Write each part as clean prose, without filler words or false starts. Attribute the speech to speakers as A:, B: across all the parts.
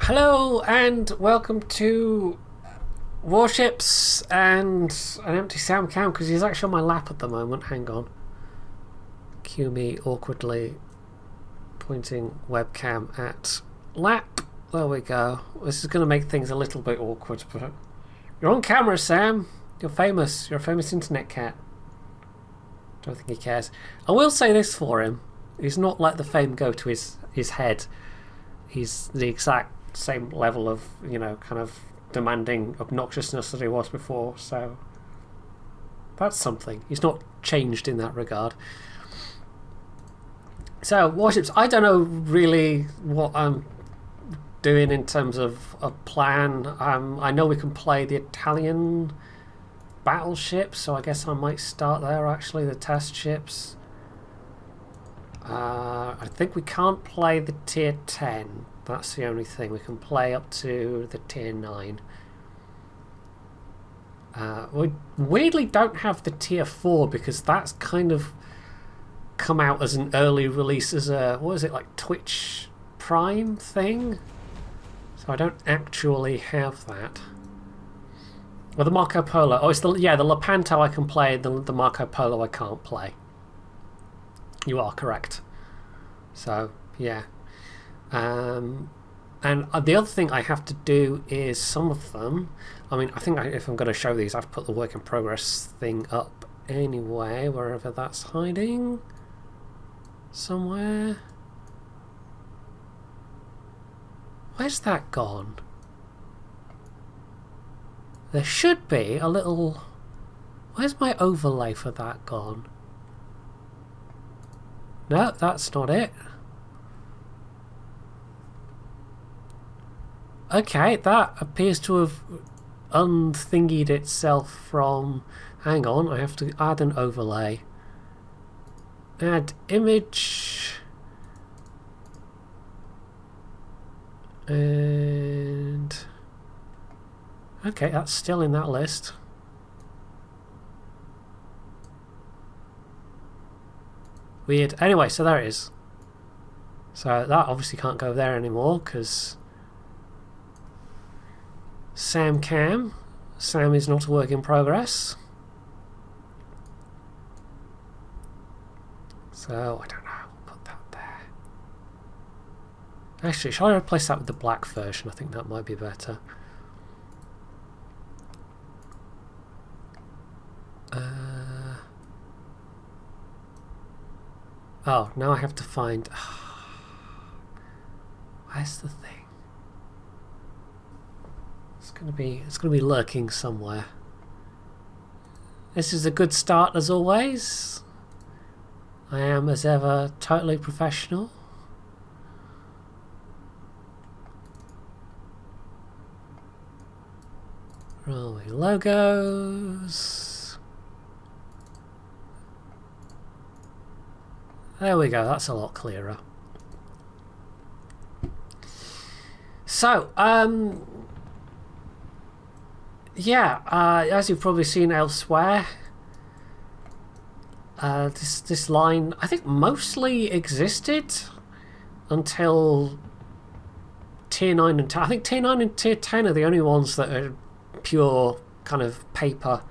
A: Hello and welcome to Warships and an empty sound cam because he's actually on my lap at the moment. Hang on. Cue me awkwardly pointing webcam at lap. There we go. This is going to make things a little bit awkward, but you're on camera, Sam. You're famous. You're a famous internet cat. Don't think he cares. I will say this for him. He's not let the fame go to his head. He's the exact same level of, you know, kind of demanding obnoxiousness that he was before, so that's something. He's not changed in that regard. So, Warships, I don't know really what I'm doing in terms of a plan. I know we can play the Italian battleships, so I guess I might start there actually, the test ships. I think we can't play the tier 10. That's the only thing. We can play up to the tier 9. We weirdly don't have the tier 4 because that's kind of come out as an early release as a, what is it, like Twitch Prime thing? So I don't actually have that. Well, the Marco Polo. Oh, it's the Lepanto I can play, the Marco Polo I can't play. You are correct. So, yeah. And the other thing I have to do is some of them. I mean, I think if I'm going to show these, I have to put the work in progress thing up anyway, wherever that's hiding. Somewhere. Where's that gone? There should be a little... Where's my overlay for that gone? No, that's not it. Okay, that appears to have unthingied itself from... Hang on, I have to add an overlay. Add image. And... Okay, that's still in that list. Weird. Anyway, so there it is. So that obviously can't go there anymore because Sam is not a work in progress. So I don't know. I'll put that there. Actually, shall I replace that with the black version? I think that might be better. Oh, now I have to find... Where's the thing? It's gonna be lurking somewhere. This is a good start as always. I am as ever totally professional. Rolling logos. There we go, that's a lot clearer. So, yeah, as you've probably seen elsewhere, this line, I think, mostly existed until tier 9 and 10. I think tier 9 and tier 10 are the only ones that are pure kind of paper.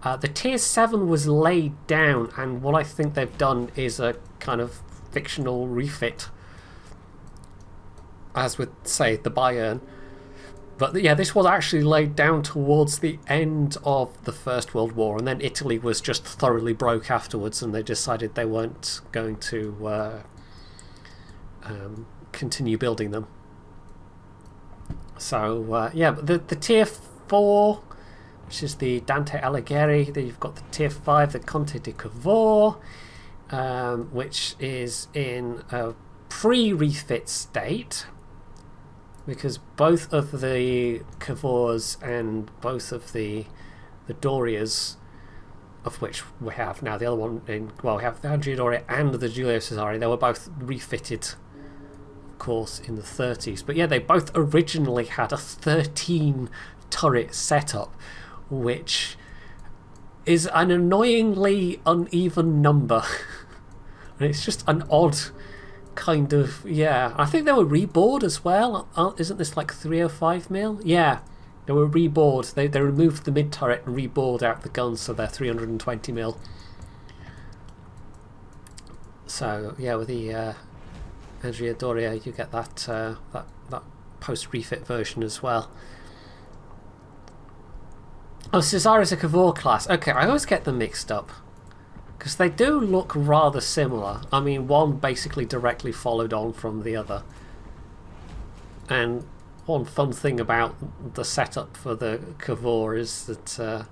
A: The tier 7 was laid down, and what I think they've done is a kind of fictional refit, as with, say, the Bayern. But yeah, this was actually laid down towards the end of the First World War, and then Italy was just thoroughly broke afterwards, and they decided they weren't going to continue building them. So yeah, but the tier 4... which is the Dante Alighieri. Then you've got the tier 5, the Conte di Cavour, which is in a pre-refit state, because both of the Cavours and both of the Dorias, of which we have now the other one in, well, we have the Andrea Doria and the Julio Cesari. They were both refitted, of course, in the 30s. But yeah, they both originally had a 13 turret setup, which is an annoyingly uneven number. And it's just an odd kind of, yeah. I think they were rebored as well. Isn't this like 305mm? Yeah, they were rebored. They removed the mid turret and rebored out the guns, so they're 320mm. So yeah, with the Andrea Doria, you get that that post refit version as well. Oh, Cesari's a Cavor class. Okay, I always get them mixed up because they do look rather similar. I mean, one basically directly followed on from the other. And one fun thing about the setup for the Cavor is that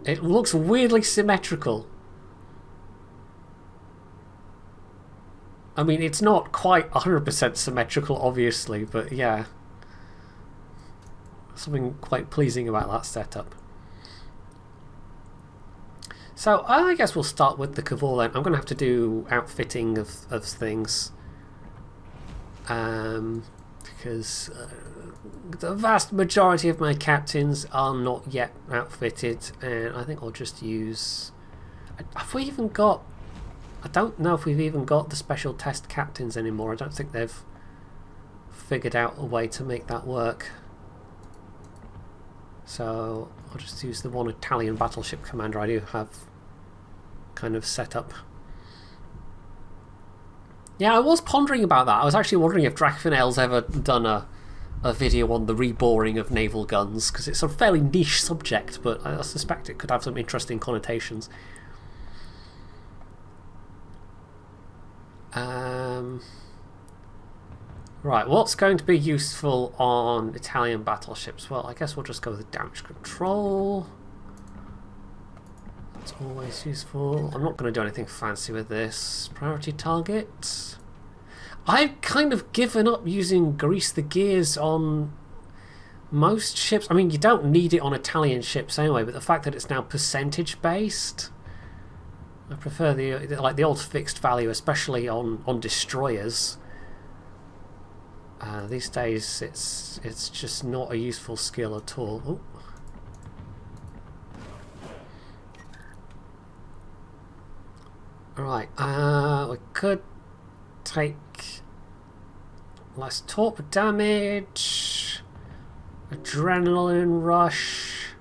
A: it looks weirdly symmetrical. I mean, it's not quite 100% symmetrical, obviously, but yeah. Something quite pleasing about that setup. So I guess we'll start with the Cavor then. I'm going to have to do outfitting of things. Because the vast majority of my captains are not yet outfitted. And I think I'll just use... Have we even got... I don't know if we've even got the special test captains anymore. I don't think they've figured out a way to make that work. So I'll just use the one Italian battleship commander I do have kind of set up. Yeah, I was pondering about that. I was actually wondering if Dracfinel's ever done a video on the reboring of naval guns, because it's a fairly niche subject, but I suspect it could have some interesting connotations. Right, what's going to be useful on Italian battleships? Well, I guess we'll just go with damage control. That's always useful. I'm not going to do anything fancy with this. Priority target. I've kind of given up using grease the gears on most ships. I mean, you don't need it on Italian ships anyway, but the fact that it's now percentage based, I prefer the old fixed value, especially on destroyers. These days, it's just not a useful skill at all. Ooh. Right, we could take less torp damage, adrenaline rush.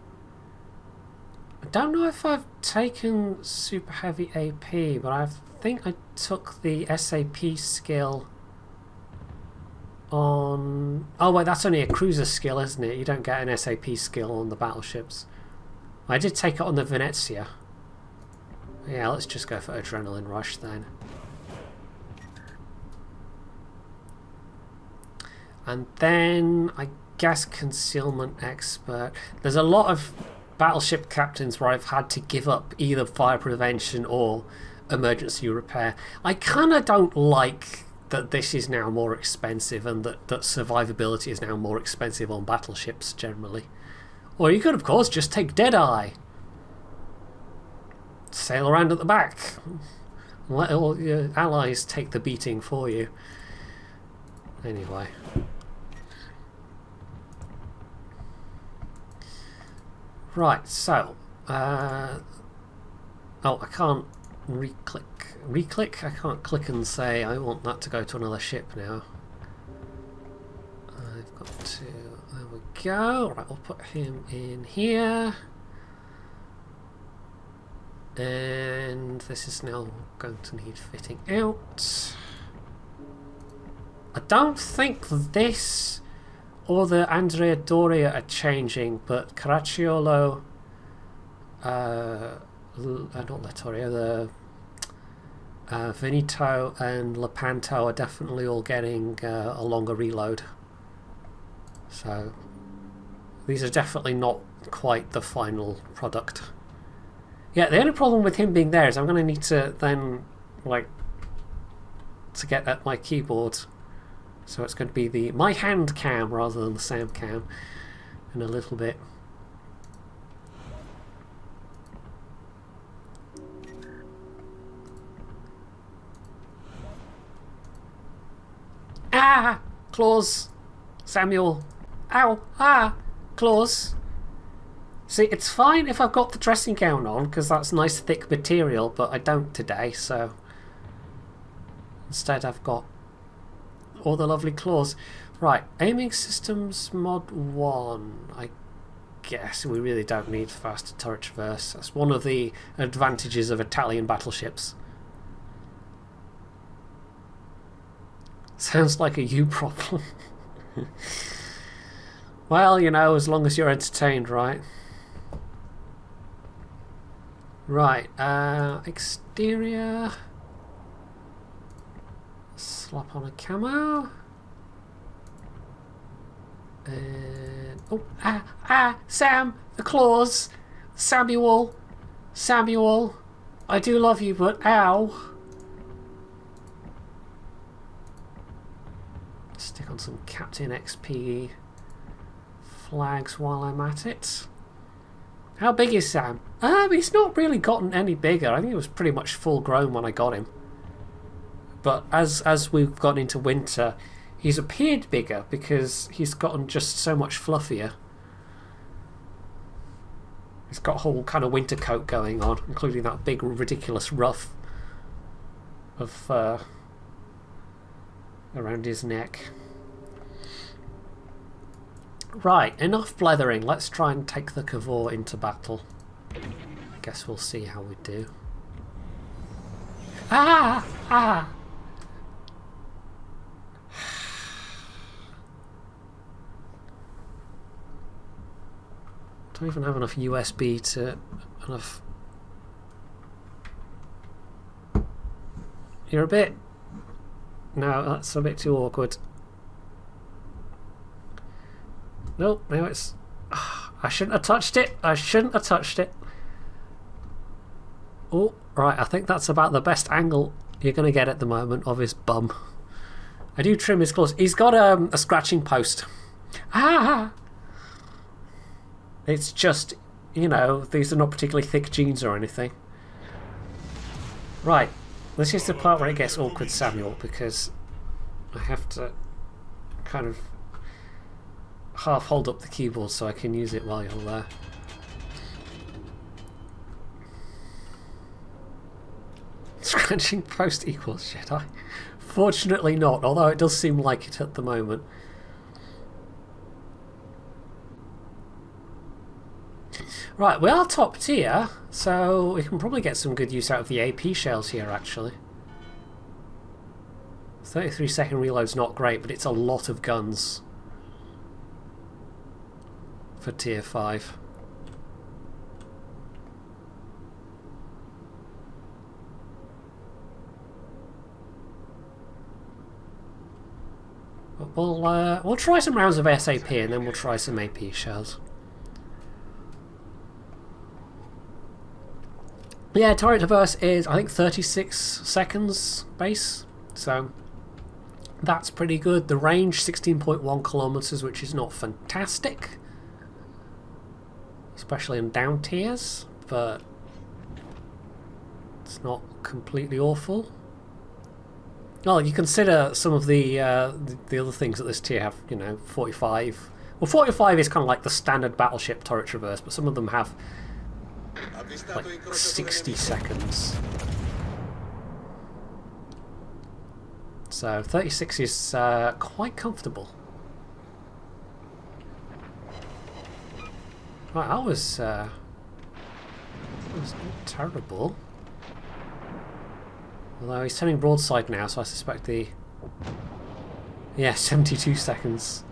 A: I don't know if I've taken super heavy AP, but I think I took the SAP skill on... Oh wait, that's only a cruiser skill, isn't it? You don't get an SAP skill on the battleships. I did take it on the Venezia. Yeah, let's just go for adrenaline rush then. And then I guess concealment expert. There's a lot of battleship captains where I've had to give up either fire prevention or emergency repair. I kind of don't like that this is now more expensive and that survivability is now more expensive on battleships generally. Or you could, of course, just take Deadeye. Sail around at the back. Let all your allies take the beating for you. Anyway. Right, so... oh, I can't re-click. I can't click and say I want that to go to another ship now. I've got to... There we go. Right, we'll put him in here. And this is now going to need fitting out. I don't think this or the Andrea Doria are changing, but Caracciolo, not Latoria, the Veneto and Lepanto are definitely all getting a longer reload. So these are definitely not quite the final product. Yeah, the only problem with him being there is I'm going to need to then, like, to get at my keyboard. So it's going to be my hand cam rather than the Sam cam in a little bit. Ah! Claws! Samuel! Ow! Ah! Claws! See, it's fine if I've got the dressing gown on, because that's nice thick material, but I don't today, so... Instead I've got all the lovely claws. Right, aiming systems mod 1. I guess we really don't need faster turret traverse. That's one of the advantages of Italian battleships. Sounds like a you problem. Well, you know, as long as you're entertained, right? Right, exterior. Slap on a camo. And oh, Sam, the claws. Samuel, I do love you, but ow. Stick on some Captain XP flags while I'm at it. How big is Sam? He's not really gotten any bigger. I think he was pretty much full grown when I got him. But as we've gotten into winter, he's appeared bigger because he's gotten just so much fluffier. He's got a whole kind of winter coat going on, including that big ridiculous ruff of around his neck. Right, enough blethering. Let's try and take the Cavor into battle. Guess we'll see how we do. Ah! Don't even have enough USB to enough. You're a bit. No, that's a bit too awkward. Nope, now it's. I shouldn't have touched it. Oh, right. I think that's about the best angle you're going to get at the moment of his bum. I do trim his claws. He's got a scratching post. It's just, you know, these are not particularly thick jeans or anything. Right. This is the part where it gets awkward, Samuel, because I have to kind of half hold up the keyboard so I can use it while you're there. Scratching post equals Jedi. Fortunately not, although it does seem like it at the moment. Right, we are top tier, so we can probably get some good use out of the AP shells here, actually. 33-second reload's not great, but it's a lot of guns for tier 5. We'll try some rounds of SAP and then we'll try some AP shells. Yeah, turret traverse is, I think, 36 seconds base, so that's pretty good. The range, 16.1 kilometers, which is not fantastic, especially in down tiers, but it's not completely awful. Well, you consider some of the other things that this tier have, you know, 45. Well, 45 is kind of like the standard battleship turret traverse, but some of them have like 60 seconds. So 36 is quite comfortable. Right, that was not terrible. Although he's turning broadside now, so I suspect the... Yeah, 72 seconds.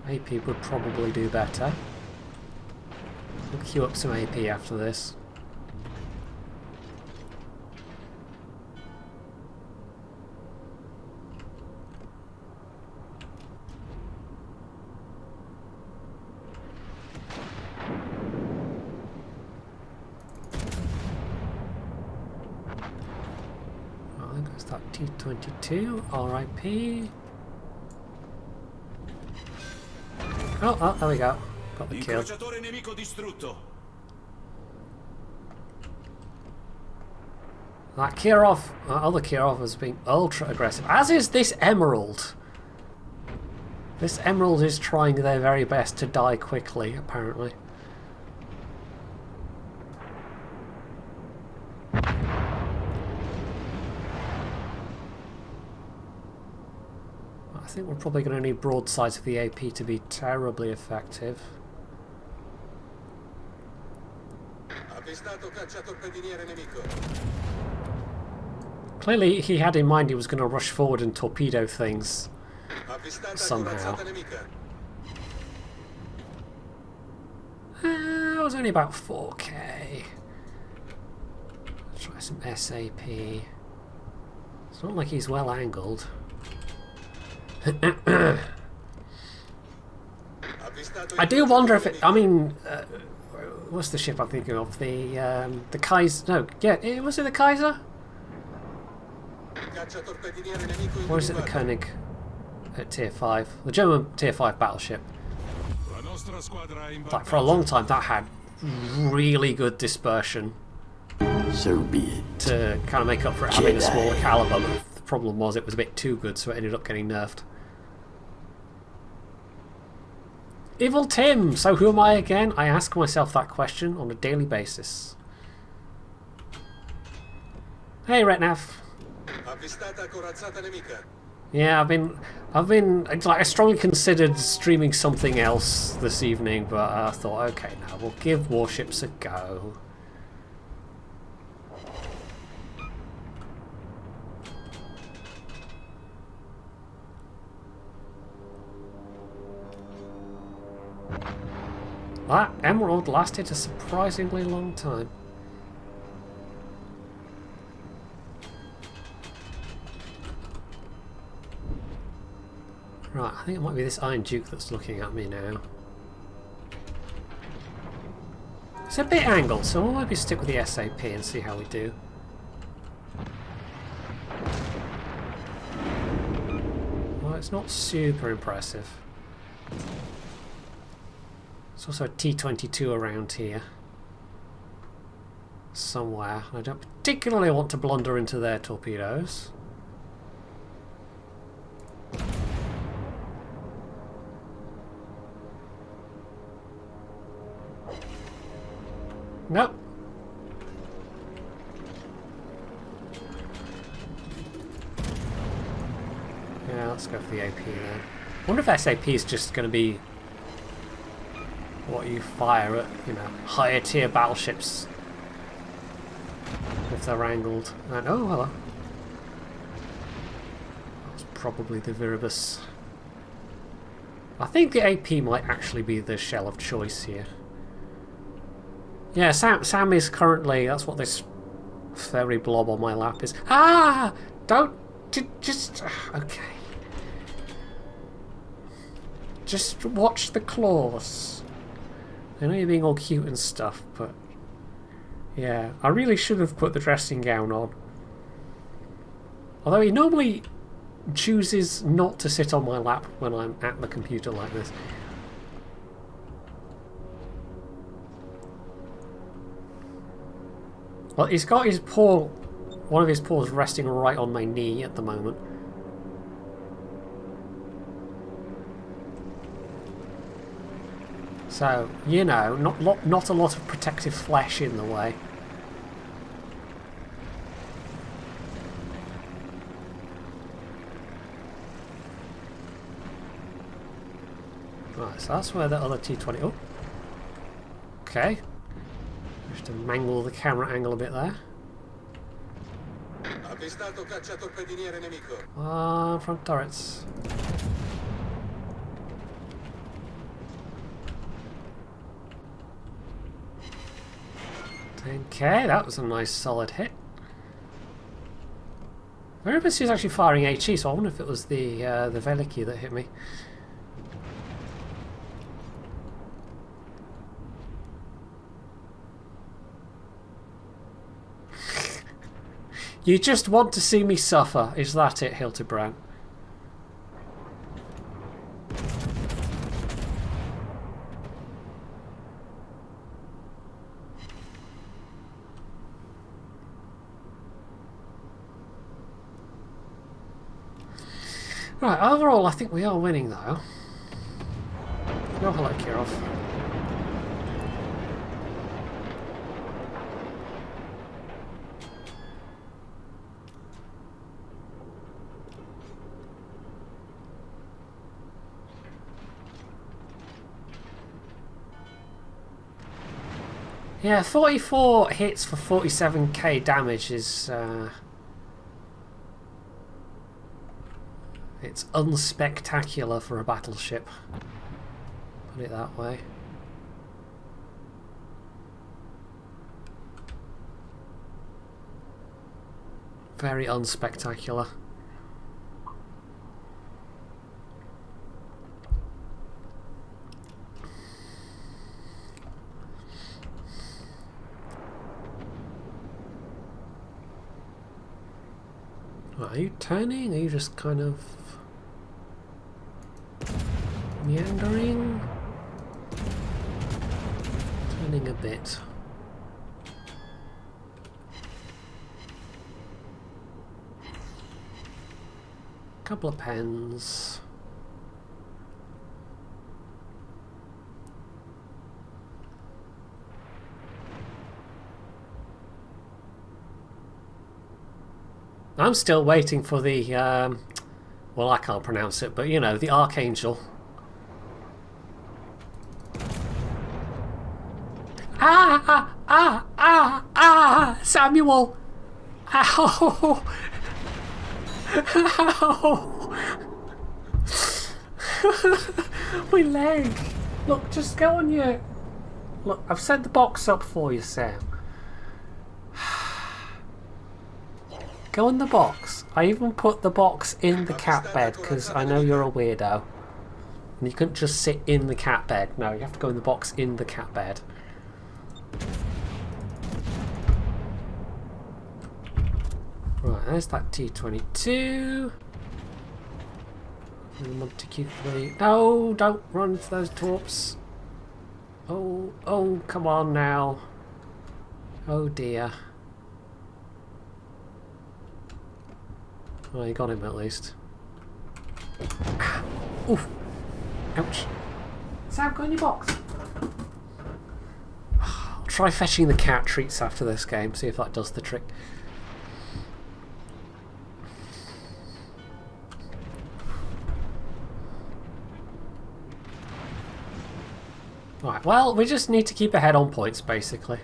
A: AP would probably do better. We'll queue up some AP after this. That T-22, RIP. Oh, there we go. Got the kill. That Kirov, other Kirov has been ultra aggressive, as is this Emerald. This Emerald is trying their very best to die quickly, apparently. I think we're probably going to need broadsides of the AP to be terribly effective. Clearly he had in mind he was going to rush forward and torpedo things somehow. It was only about 4k. Let's try some SAP. It's not like he's well angled. I do wonder if it... I mean... what's the ship I'm thinking of? The Kaiser... No, yeah, was it the Kaiser? Or is it the Koenig at Tier 5? The German Tier 5 battleship. Like, for a long time that had really good dispersion.
B: So be it.
A: To kind of make up for it having a smaller caliber, but the problem was it was a bit too good, so it ended up getting nerfed. Evil Tim! So who am I again? I ask myself that question on a daily basis. Hey Retnav. Yeah, I've been like, I strongly considered streaming something else this evening, but I thought, okay, now we'll give Warships a go. That emerald lasted a surprisingly long time. Right, I think it might be this Iron Duke that's looking at me now. It's a bit angled, so we'll maybe stick with the SAP and see how we do. Well, it's not super impressive. There's also a T-22 around here. Somewhere. I don't particularly want to blunder into their torpedoes. Nope. Yeah, let's go for the AP then. I wonder if SAP is just going to be what you fire at, you know, higher tier battleships if they're angled. And oh, hello. That's probably the Viribus. I think the AP might actually be the shell of choice here. Yeah, Sam is currently... That's what this fairy blob on my lap is. Ah! Don't... Just... Okay. Just watch the claws. I know you're being all cute and stuff, but... Yeah, I really should have put the dressing gown on. Although he normally chooses not to sit on my lap when I'm at the computer like this. Well, he's got his paw, one of his paws resting right on my knee at the moment. So, you know, not a lot of protective flesh in the way. Right, so that's where the other T-20... Oh! Okay. Just to mangle the camera angle a bit there. Front turrets. Okay, that was a nice solid hit. Viribus is actually firing HE, so I wonder if it was the Veliki that hit me. You just want to see me suffer, is that it, Hildebrand? Right, overall I think we are winning though. No, hello Kirov. Yeah, 44 hits for 47k damage is... it's unspectacular for a battleship. Put it that way. Very unspectacular. Are you turning? Are you just kind of meandering? Turning a bit. Couple of pens. I'm still waiting for the, well, I can't pronounce it, but you know, the Archangel. Samuel! Ow! Ow! My leg! Look, just go on your... Look, I've set the box up for you, Sam. Go in the box. I even put the box in the cat bed because I know you're a weirdo. And you couldn't just sit in the cat bed. No, you have to go in the box in the cat bed. Right, there's that T-22. Montecuculi. No, don't run for those torps. Oh, come on now. Oh dear. Oh, you got him at least. Ah, oof. Ouch. Sam, go in your box. I'll try fetching the cat treats after this game, see if that does the trick. Right, well, we just need to keep ahead on points, basically.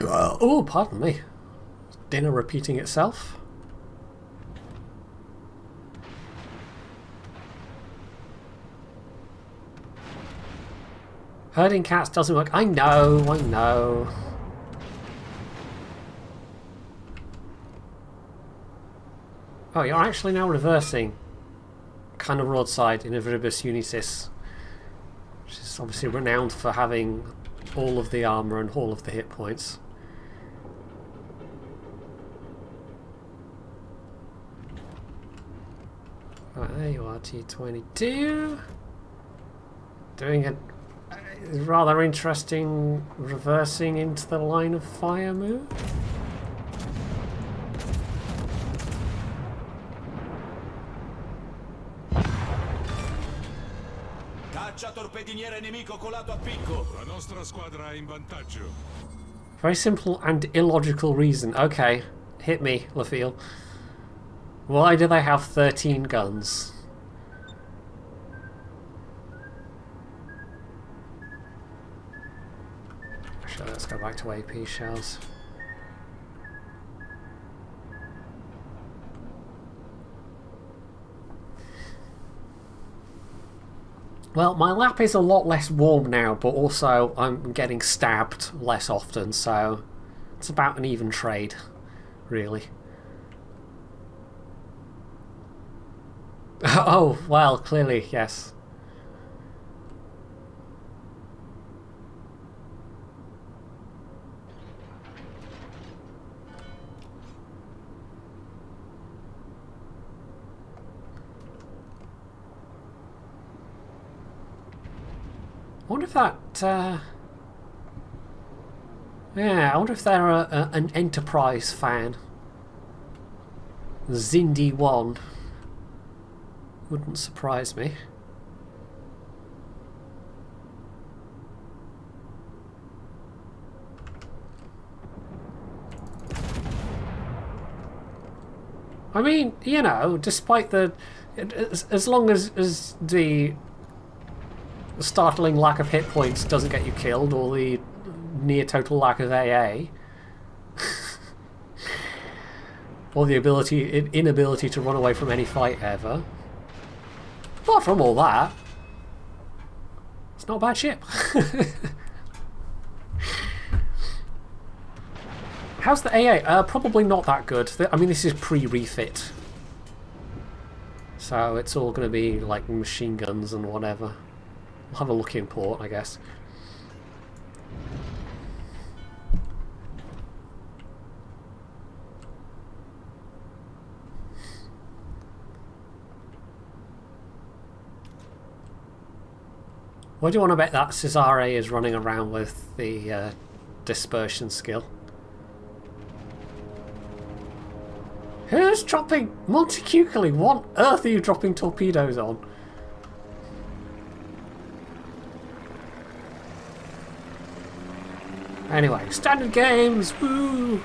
A: Oh, pardon me. Dinner repeating itself. Herding cats doesn't work. I know, I know. Oh, you're actually now reversing. Kind of broadside in Intrudibus Unicis. Which is obviously renowned for having all of the armour and all of the hit points. Right, there you are, T-22. Doing a rather interesting reversing into the line of fire move.
C: Caccia torpediniere nemico colato a picco.
D: La nostra squadra è in vantaggio.
A: Very simple and illogical reason. Okay, hit me, LaFille. Why do they have 13 guns? Actually, let's go back to AP shells. Well, my lap is a lot less warm now, but also I'm getting stabbed less often, so it's about an even trade, really. Oh, well, clearly, yes. I wonder if that... yeah, I wonder if they're an Enterprise fan. Zindi 1. Wouldn't surprise me. I mean, you know, despite the... as long as the startling lack of hit points doesn't get you killed, or the near total lack of AA. Or the inability to run away from any fight ever. Apart from all that, it's not a bad ship. How's the AA? Probably not that good. I mean, this is pre-refit. So it's all going to be like machine guns and whatever. We'll have a look in port, I guess. What do you want to bet that Cesari is running around with the dispersion skill? Who's dropping Montecuculi? What on earth are you dropping torpedoes on? Anyway, standard games, woo!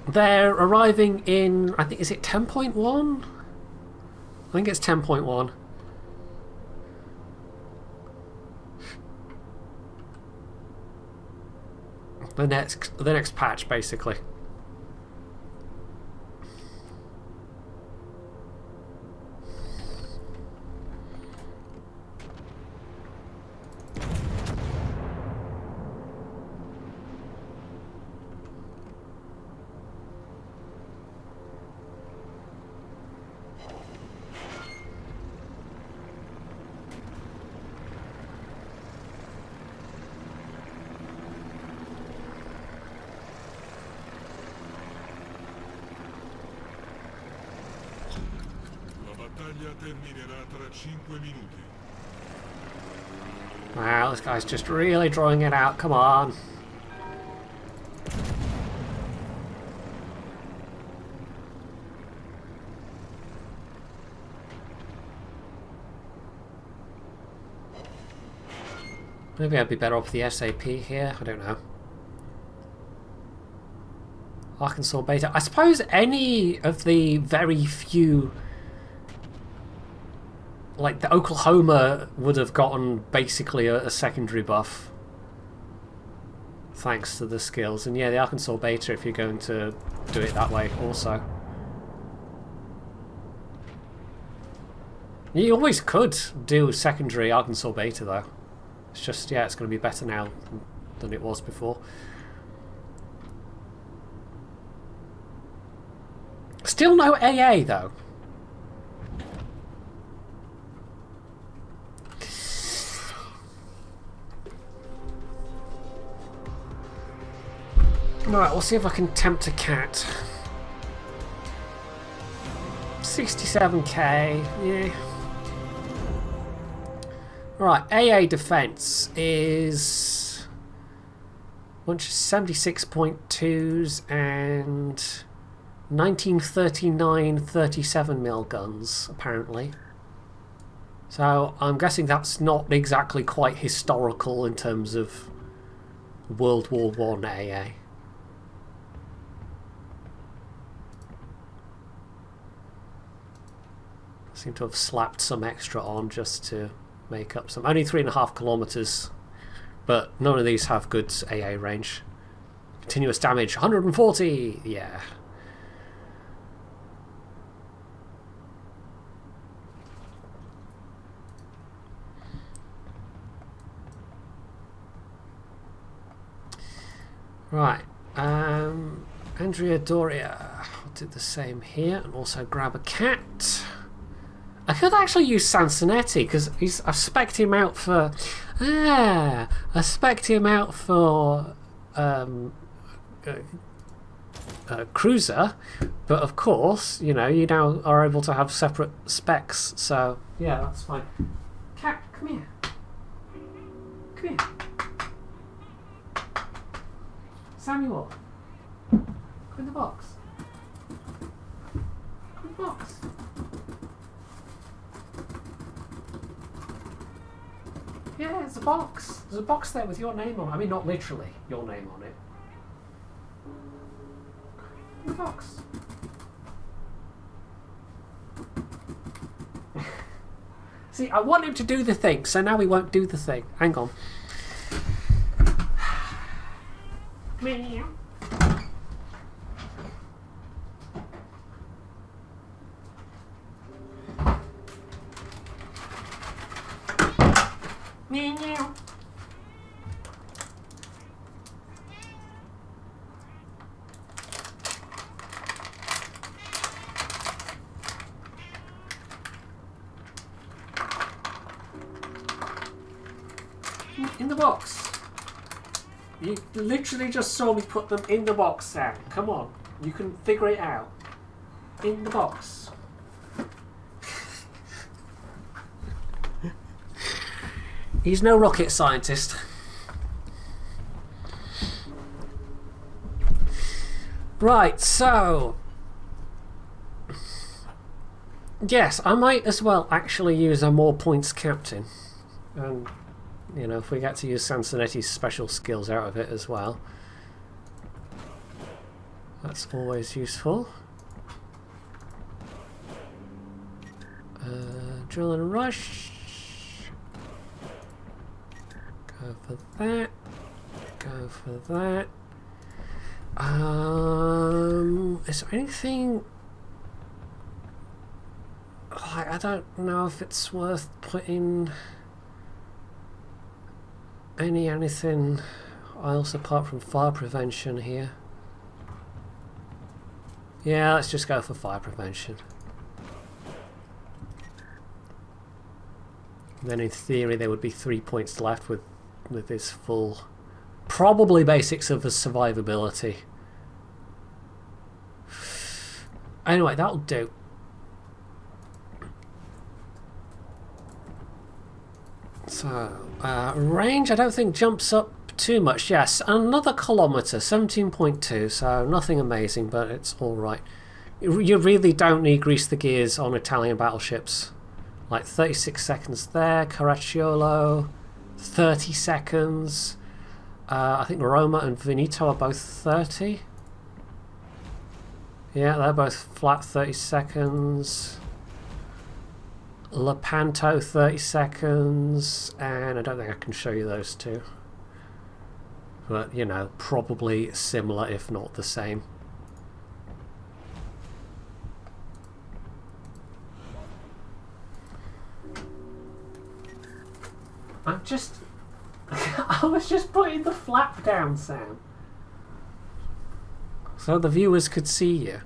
A: They're arriving in, I think, is it 10.1? I think it's 10.1. The next patch, basically.
D: Terminerà tra 5 minuti.
A: Wow, this guy's just really drawing it out. Come on. Maybe I'd be better off the SAP here. I don't know. Arkansas Beta. I suppose any of the very few... Like, the Oklahoma would have gotten basically a secondary buff. Thanks to the skills. And yeah, the Arkansas Beta, if you're going to do it that way also. You always could do secondary Arkansas Beta, though. It's just, yeah, it's going to be better now than it was before. Still no AA, though. Alright, we'll see if I can tempt a cat. 67k, yeah. Alright, AA defense is a bunch of 76.2s and 1939 37mm guns, apparently. So I'm guessing that's not exactly quite historical in terms of World War I AA. Seem to have slapped some extra on just to make up some. Only 3.5 kilometers, but none of these have good AA range. Continuous damage 140. Yeah. Right. Andrea Doria. I'll do the same here and also grab a cat. I could actually use Sansonetti because I've spec'd him out for. I spec'd him out for cruiser, but of course, you know, you now are able to have separate specs. So yeah, that's fine. Cat, come here. Come here. Samuel, come in the box. Come in the box. Yeah, there's a box. There's a box there with your name on it. I mean, not literally your name on it. In the box. See, I want him to do the thing, so now he won't do the thing. Hang on. Meow. Meow. In the box. You literally just saw me put them in the box, Sam. Come on. You can figure it out. In the box. He's no rocket scientist. Right, so... Yes, I might as well actually use a more points captain. And... you know, if we get to use Sansonetti's special skills out of it as well. That's always useful. Drill and rush. Go for that. Go for that. Is there anything... I don't know if it's worth putting... anything else apart from fire prevention here. Yeah, let's just go for fire prevention. And then in theory there would be 3 points left with this full, probably basics of the survivability. Anyway, that'll do. So, range I don't think jumps up too much. Yes, another kilometre, 17.2, so nothing amazing, but it's alright. You really don't need grease the gears on Italian battleships. Like 36 seconds there, Caracciolo, 30 seconds. I think Roma and Veneto are both 30. Yeah, they're both flat 30 seconds. Lepanto 30 seconds, and I don't think I can show you those two. But, you know, probably similar if not the same. I was just putting the flap down, Sam. So the viewers could see you.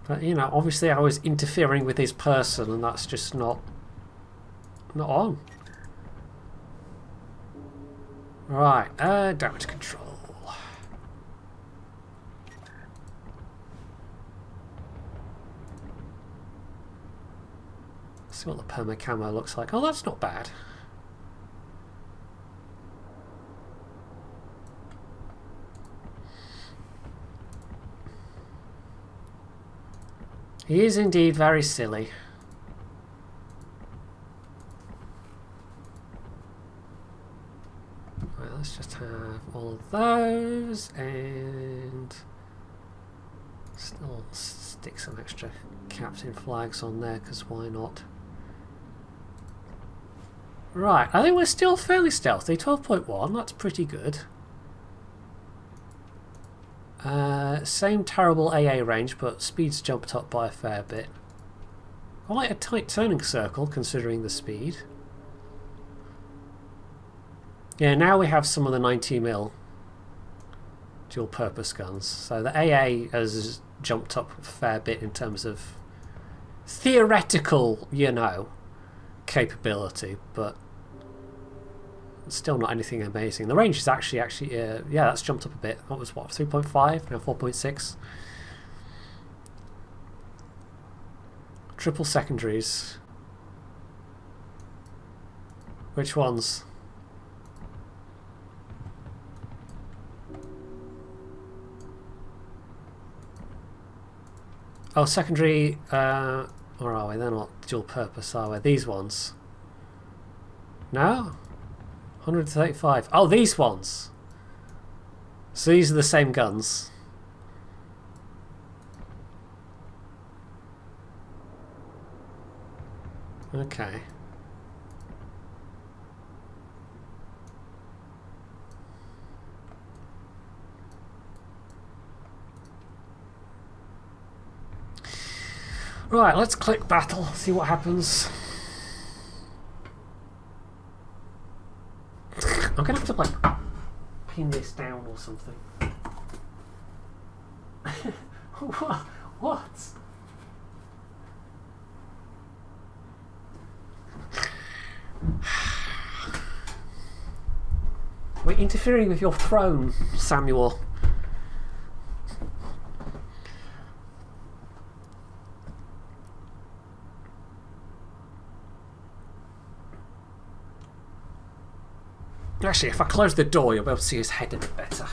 A: But, you know, obviously I was interfering with his person, and that's just not on. Right, damage control. See what the perma camo looks like. Oh, that's not bad. He is indeed very silly. Right, let's just have all of those and still stick some extra captain flags on there, because why not? Right, I think we're still fairly stealthy. 12.1, that's pretty good. Same terrible AA range, but speed's jumped up by a fair bit. Quite a tight turning circle considering the speed. Yeah, now we have some of the 90mm dual purpose guns. So the AA has jumped up a fair bit in terms of theoretical, you know, capability, but still not anything amazing. The range is actually yeah, that's jumped up a bit. That was what, 3.5, now 4.6. Triple secondaries. Which ones? Oh, secondary Or are we? They're not dual purpose, are we? These ones. No? 135. Oh, these ones! So these are the same guns. Okay. Right, let's click battle, see what happens. I'm gonna have to like pin this down or something. What? We're interfering with your throne, Samuel. Actually, if I close the door, you'll be able to see his head a bit better.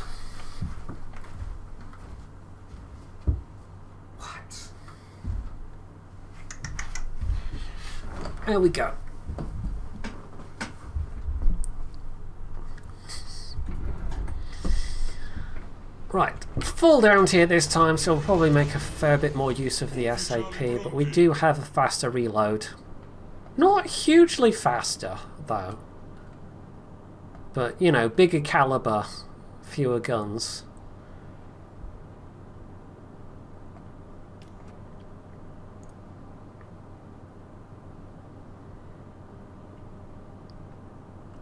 A: What? There we go. Right, full down here this time, so we'll probably make a fair bit more use of the SAP, but we do have a faster reload. Not hugely faster, though. But, you know, bigger caliber, fewer guns.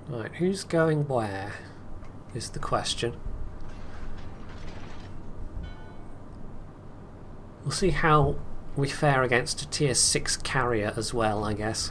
A: Right, who's going where is the question. We'll see how we fare against a tier 6 carrier as well, I guess.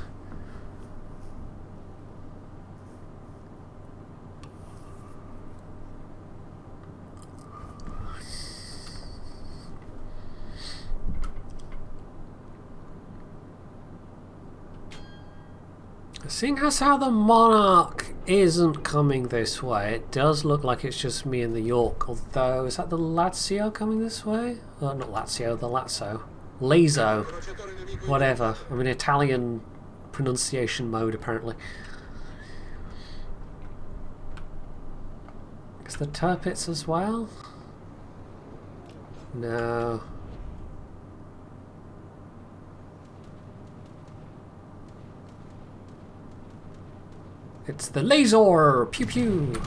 A: Seeing as how the Monarch isn't coming this way, it does look like it's just me and the York. Although, is that the Lazio coming this way? Oh, not Lazio, the Lazzo. Lazo. Whatever. I'm in Italian pronunciation mode, apparently. Is the Tirpitz as well? No. It's the laser! Pew pew!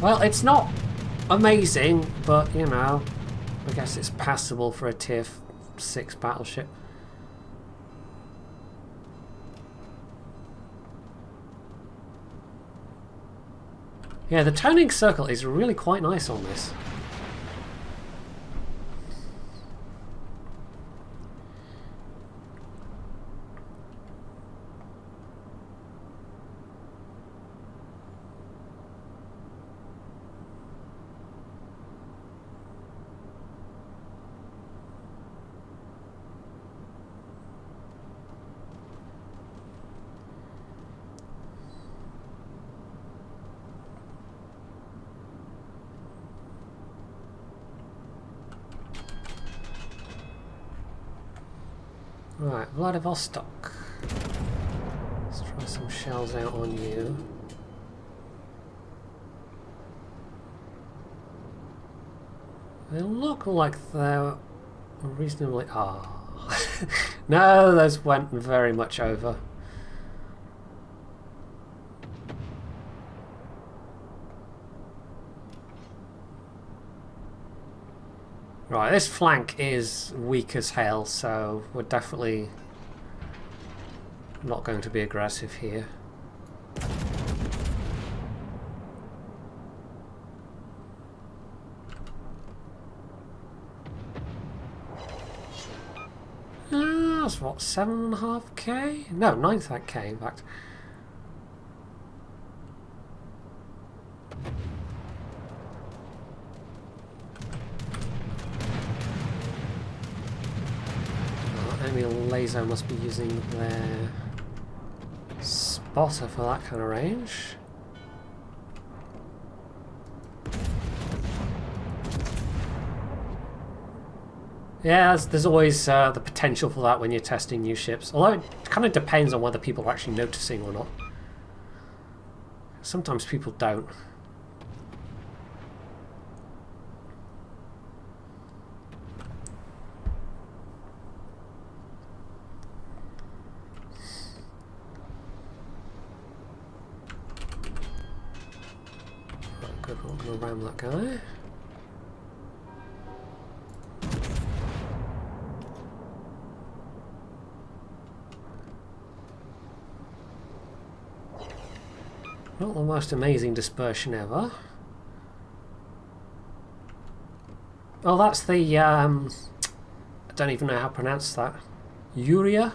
A: Well, it's not amazing, but, you know, I guess it's passable for a tier 6 battleship. Yeah, the turning circle is really quite nice on this. Right, Vladivostok. Let's try some shells out on you. They look like they're reasonably... Ah. No, those went very much over. Right, this flank is weak as hell, so we're definitely not going to be aggressive here. That's what, 7.5k? No, 9k in fact. Laser must be using their spotter for that kind of range. Yeah, there's always the potential for that when you're testing new ships. Although it kind of depends on whether people are actually noticing or not. Sometimes people don't. Right, good, I'm going to ram that guy. Not the most amazing dispersion ever. Oh, that's the, I don't even know how to pronounce that. Uria?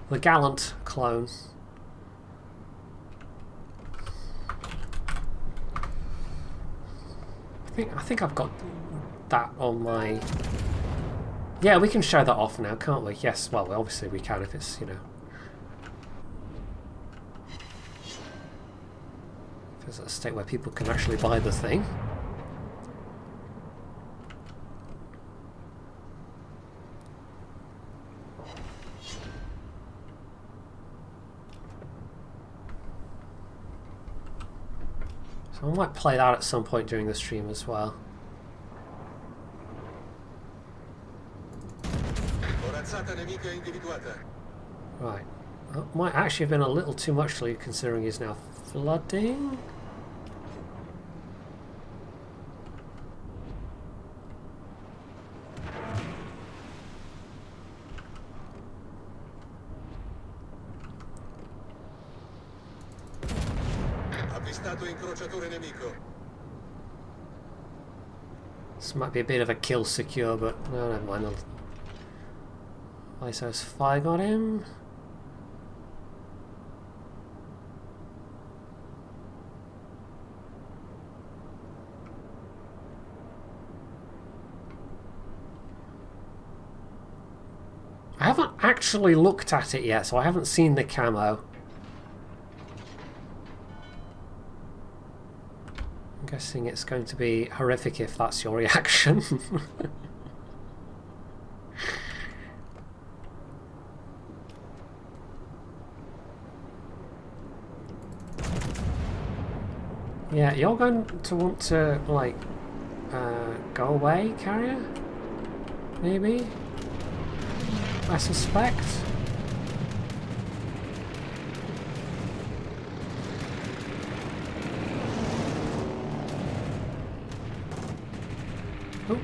A: The Gallant clone. I think I've got that on my... Yeah, we can show that off now, can't we? Yes, well, obviously we can if it's, you know... If it's at a state where people can actually buy the thing. So I might play that at some point during the stream as well. Right. That might actually have been a little too much for you considering he's now flooding. This might be a bit of a kill secure, but no, never mind. ISO's 5 on him. I haven't actually looked at it yet, so I haven't seen the camo. I'm guessing it's going to be horrific if that's your reaction. Yeah, you're going to want to, like, go away, carrier? Maybe? I suspect. Oh.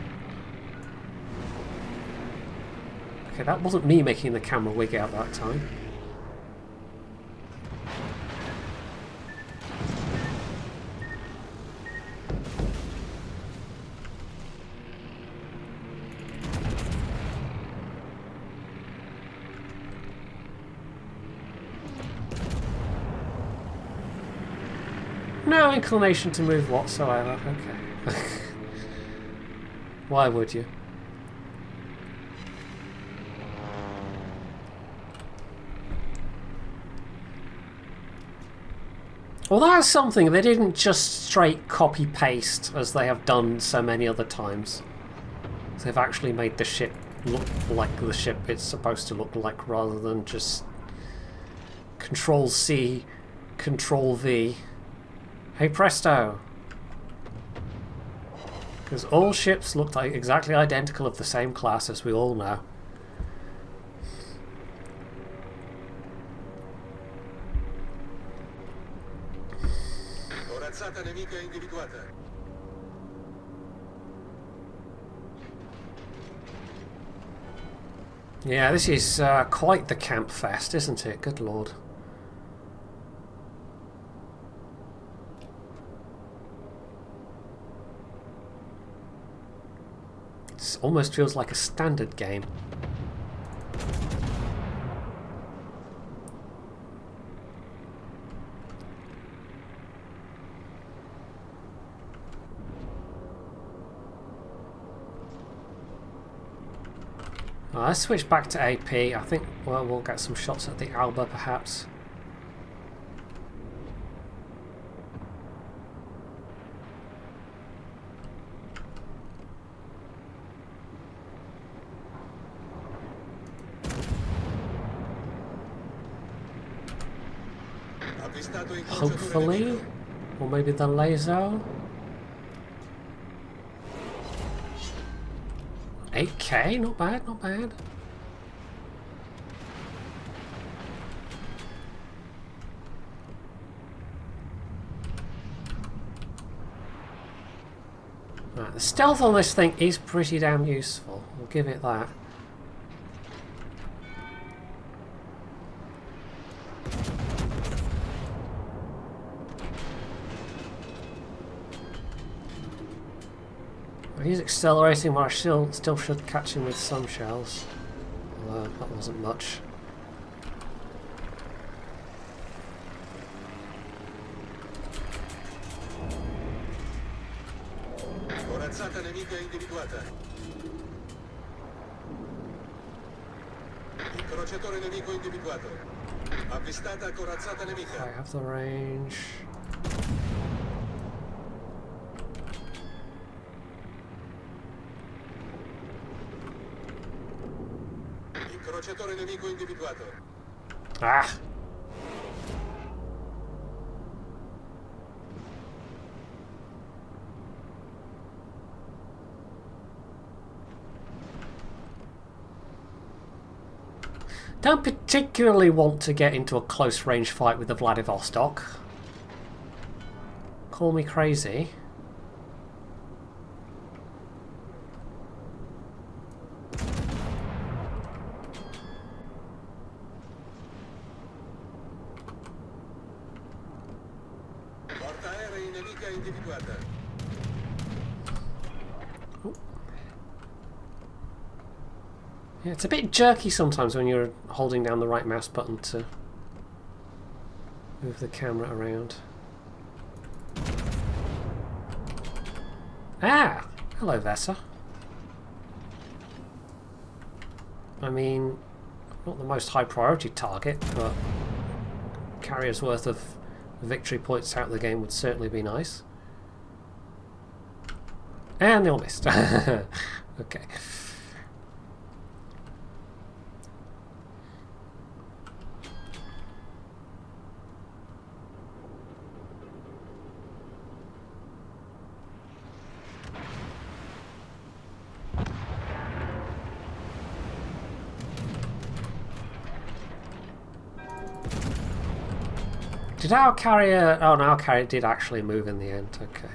A: Okay, that wasn't me making the camera wig out that time. No inclination to move whatsoever. Okay. Why would you? Well, that's something. They didn't just straight copy-paste as they have done so many other times. They've actually made the ship look like the ship it's supposed to look like, rather than just Control-C, Control-V. Hey presto! Because all ships look like exactly identical of the same class, as we all know. Yeah, this is quite the camp fest, isn't it? Good lord. It almost feels like a standard game. Let's switch back to AP. I think we'll get some shots at the Alba perhaps. Hopefully. Or maybe the laser. 8k, not bad, not bad. Right, the stealth on this thing is pretty damn useful. We'll give it that. He's accelerating, but I still should catch him with some shells. Although that wasn't much.
C: Corazzata nemica individuata. Incrociatore nemico individuato. Avvistata corazzata nemica.
A: I have the range.
C: Incrociatore nemico individuato.
A: Ah! Don't particularly want to get into a close range fight with the Vladivostok. Call me crazy.
C: Portaerei nemica individuata.
A: Yeah, it's a bit jerky sometimes when you're holding down the right mouse button to move the camera around. Ah! Hello, Vesa. I mean, not the most high priority target, but carrier's worth of victory points out of the game would certainly be nice. And they all missed. Okay. Did our carrier... Oh, no, our carrier did actually move in the end. Okay.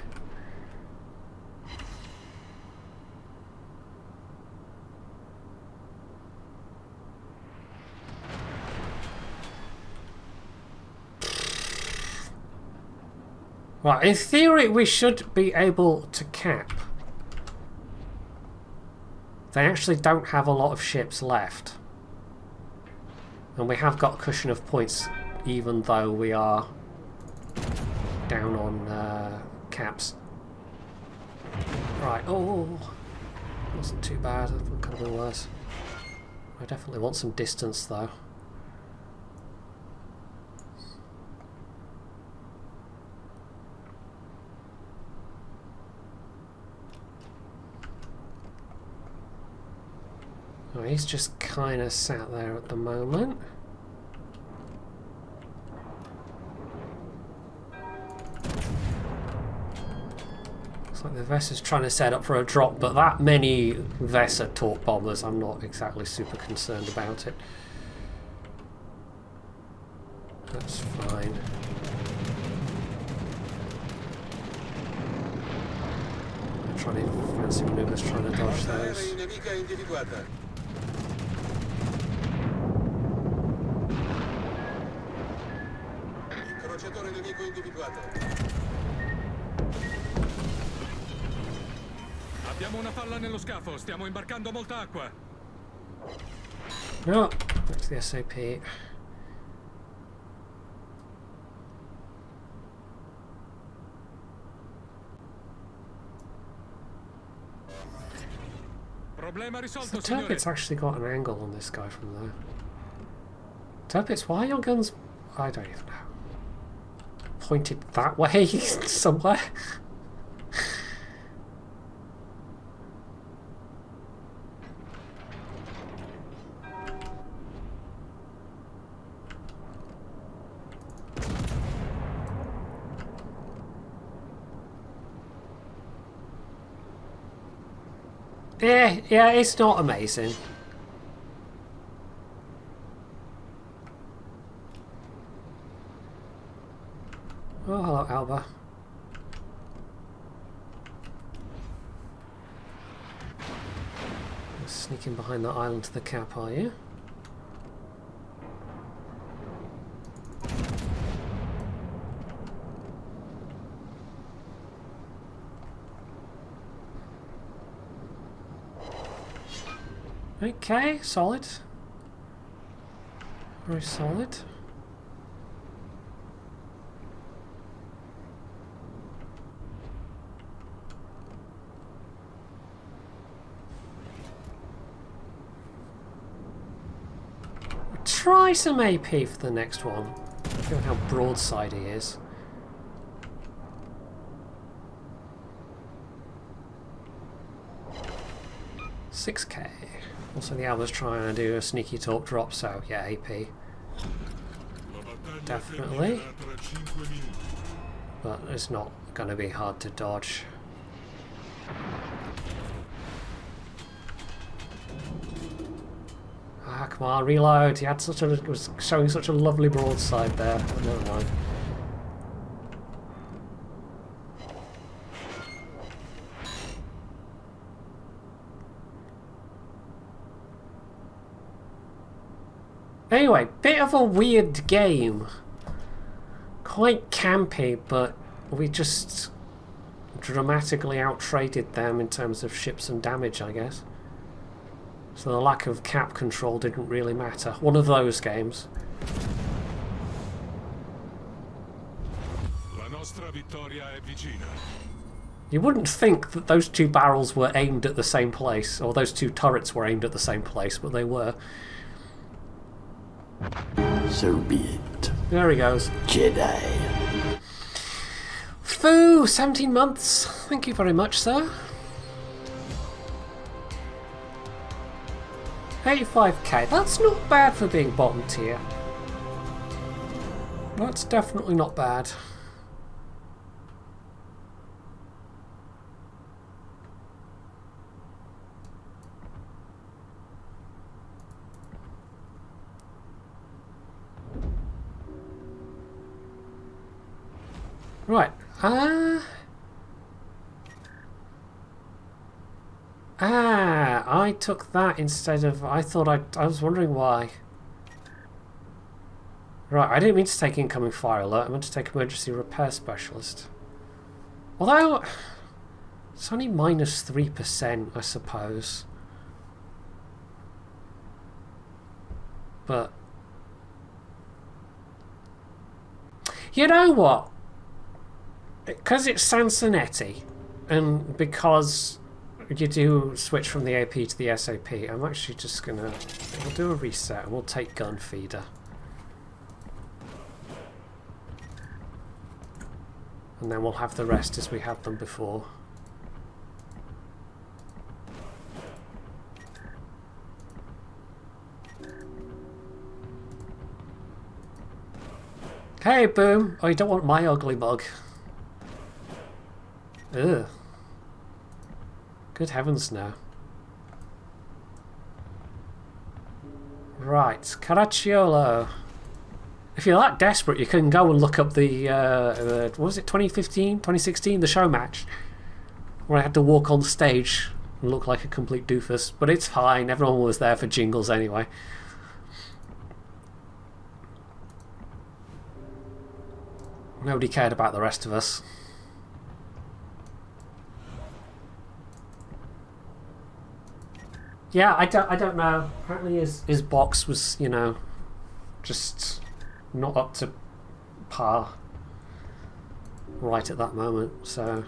A: Right, in theory we should be able to cap. They actually don't have a lot of ships left. And we have got a cushion of points even though we are down on caps. Right, oh, wasn't too bad, it could have been worse. I definitely want some distance though. Oh, he's just kind of sat there at the moment. Looks like the Vesa's trying to set up for a drop, but that many Vesa torp bombers, I'm not exactly super concerned about it. That's fine. I'm trying to fancy maneuvers, trying to dodge those.
C: Incrociatore nemico individuato.
D: Abbiamo una falla nello scafo, stiamo imbarcando molta acqua.
A: No, back to the SAP.
D: Problema risolto,
A: The
D: signore.
A: Turpit's actually got an angle on this guy from there. Turpits, why are your guns... I don't even know. Pointed that way somewhere? Yeah, it's not amazing. Oh, hello, Alba. Sneaking behind that island to the cap, are you? Okay, solid. Very solid. Try some AP for the next one, given how broadside he is. $6K. Also, the Alba's trying to do a sneaky talk drop, so yeah, AP. Definitely. But it's not going to be hard to dodge. Ah, come on, reload. He had such a, was showing such a lovely broadside there. But never mind. Anyway, bit of a weird game. Quite campy, but we just dramatically outtraded them in terms of ships and damage, I guess. So the lack of cap control didn't really matter. One of those games.
D: La nostra vittoria è vicina.
A: You wouldn't think that those two barrels were aimed at the same place, or those two turrets were aimed at the same place, but they were.
B: So be it.
A: There he goes.
B: Jedi.
A: Foo, 17 months. Thank you very much, sir. 85k. That's not bad for being bottom tier. That's definitely not bad. Right. I took that instead of... I thought I was wondering why. Right, I didn't mean to take incoming fire alert. I meant to take emergency repair specialist. Although... it's only minus 3%, I suppose. But... you know what? Because it's Sansonetti, and because you do switch from the AP to the SAP, I'm actually just gonna... we'll do a reset and we'll take gun feeder. And then we'll have the rest as we had them before. Hey, boom! Oh, you don't want my ugly mug. Ugh. Good heavens, no. Right, Caracciolo. If you're that desperate, you can go and look up the what was it, 2015, 2016, the show match, where I had to walk on stage and look like a complete doofus. But it's fine, everyone was there for jingles anyway. Nobody cared about the rest of us. Yeah, I don't know. Apparently his box was, you know, just not up to par right at that moment, so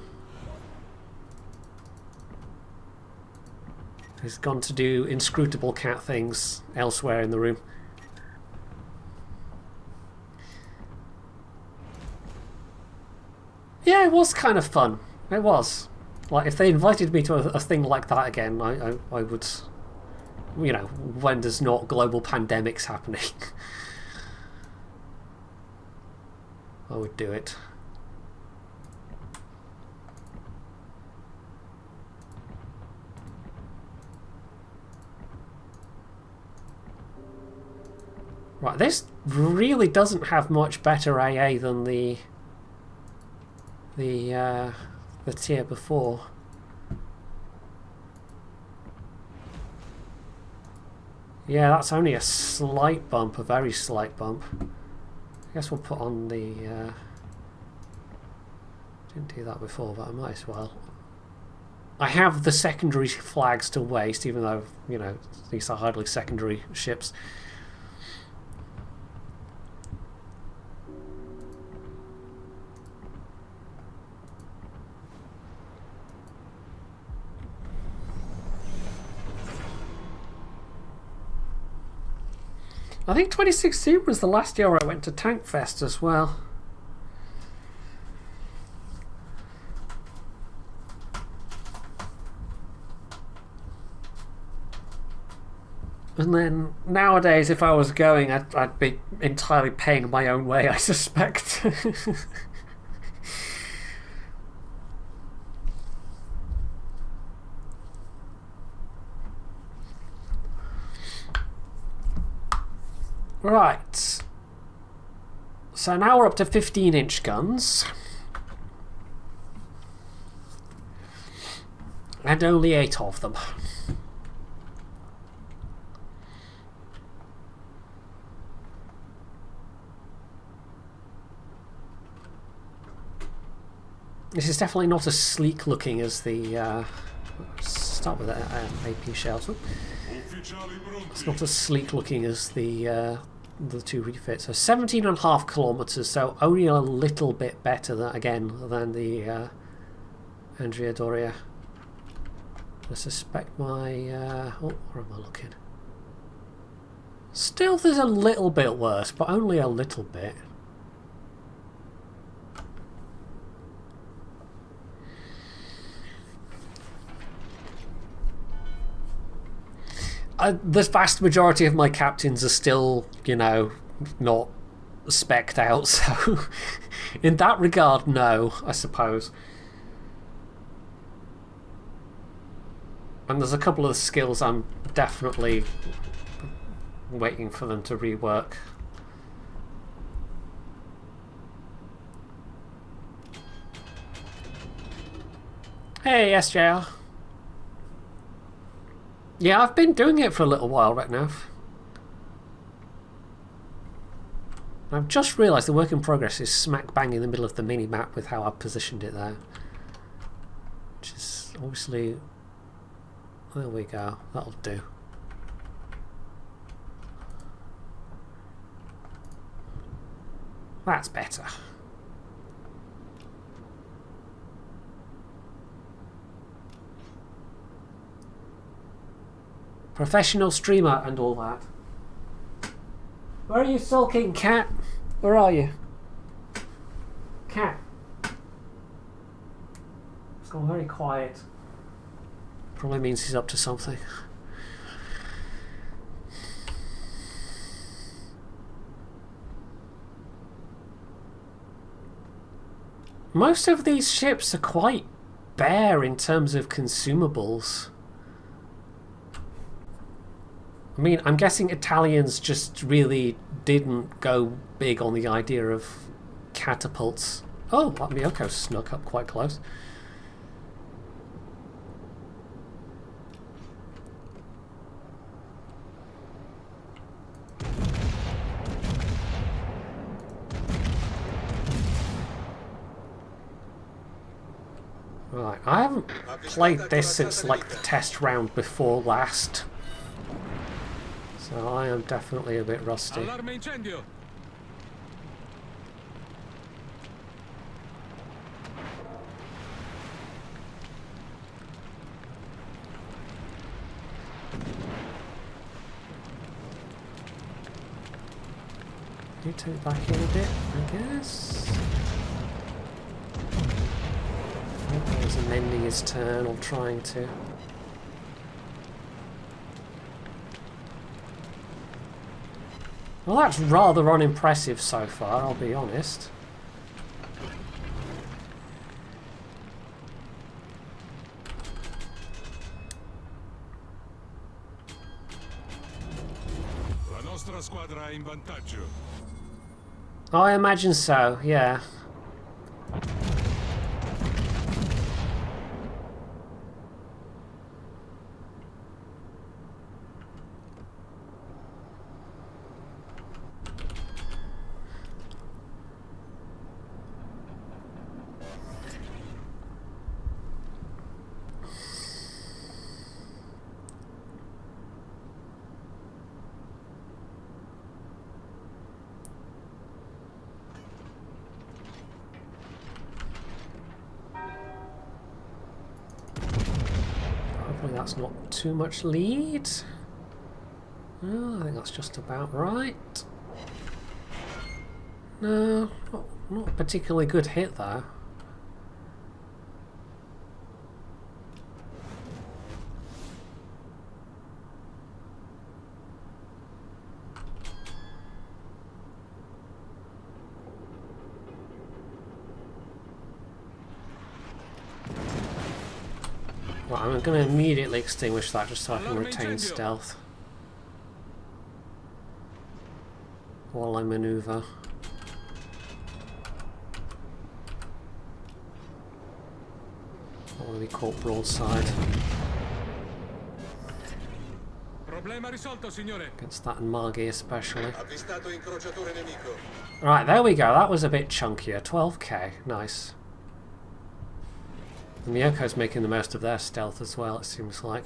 A: he's gone to do inscrutable cat things elsewhere in the room. Yeah, it was kind of fun. It was. Like, if they invited me to a thing like that again, I would, you know, when there's not global pandemics happening, I would do it. Right, this really doesn't have much better AA than the tier before. Yeah, that's only a slight bump, a very slight bump. I guess we'll put on the... didn't do that before, but I might as well. I have the secondary flags to waste, even though, you know, these are hardly secondary ships. I think 2016 was the last year I went to Tank Fest as well. And then nowadays, if I was going, I'd be entirely paying my own way, I suspect. Right. So now we're up to 15-inch guns. And only 8 of them. This is definitely not as sleek looking as the... start with the AP shells. It's not as sleek looking as the two refits. So 17.5 kilometers, so only a little bit better than, again, than the Andrea Doria. I suspect my... oh, where am I looking? Stealth is a little bit worse, but only a little bit. The vast majority of my captains are still, you know, not spec'd out, so in that regard, no, I suppose. And there's a couple of skills I'm definitely waiting for them to rework. Hey, SJR. Yeah, I've been doing it for a little while right now. I've just realised the work in progress is smack bang in the middle of the mini-map with how I've positioned it there. Which is obviously... There we go, that'll do. That's better. Professional streamer and all that. Where are you sulking, cat? Where are you? Cat. It's gone very quiet. Probably means he's up to something. Most of these ships are quite bare in terms of consumables. I mean, I'm guessing Italians just really didn't go big on the idea of catapults. Oh, that Miyoko snuck up quite close. Right, I haven't played this since like the test round before last. So I am definitely a bit rusty.
D: Allarme incendio.
A: You take back in a bit, I guess. Oh, he's amending his turn or trying to. Well, that's rather unimpressive so far, I'll be honest.
D: La nostra squadra ha in vantaggio.
A: Oh, I imagine so, yeah. Hopefully that's not too much lead. Oh, I think that's just about right. No, not a particularly good hit though. Right, I'm going to immediately extinguish that just so I can retain stealth while I maneuver. I want to be caught broadside.
D: Problema risolto, signore.
A: Against that Margi especially. Right, there we go. That was a bit chunkier. 12k. Nice. And Miyoko's making the most of their stealth as well, it seems like.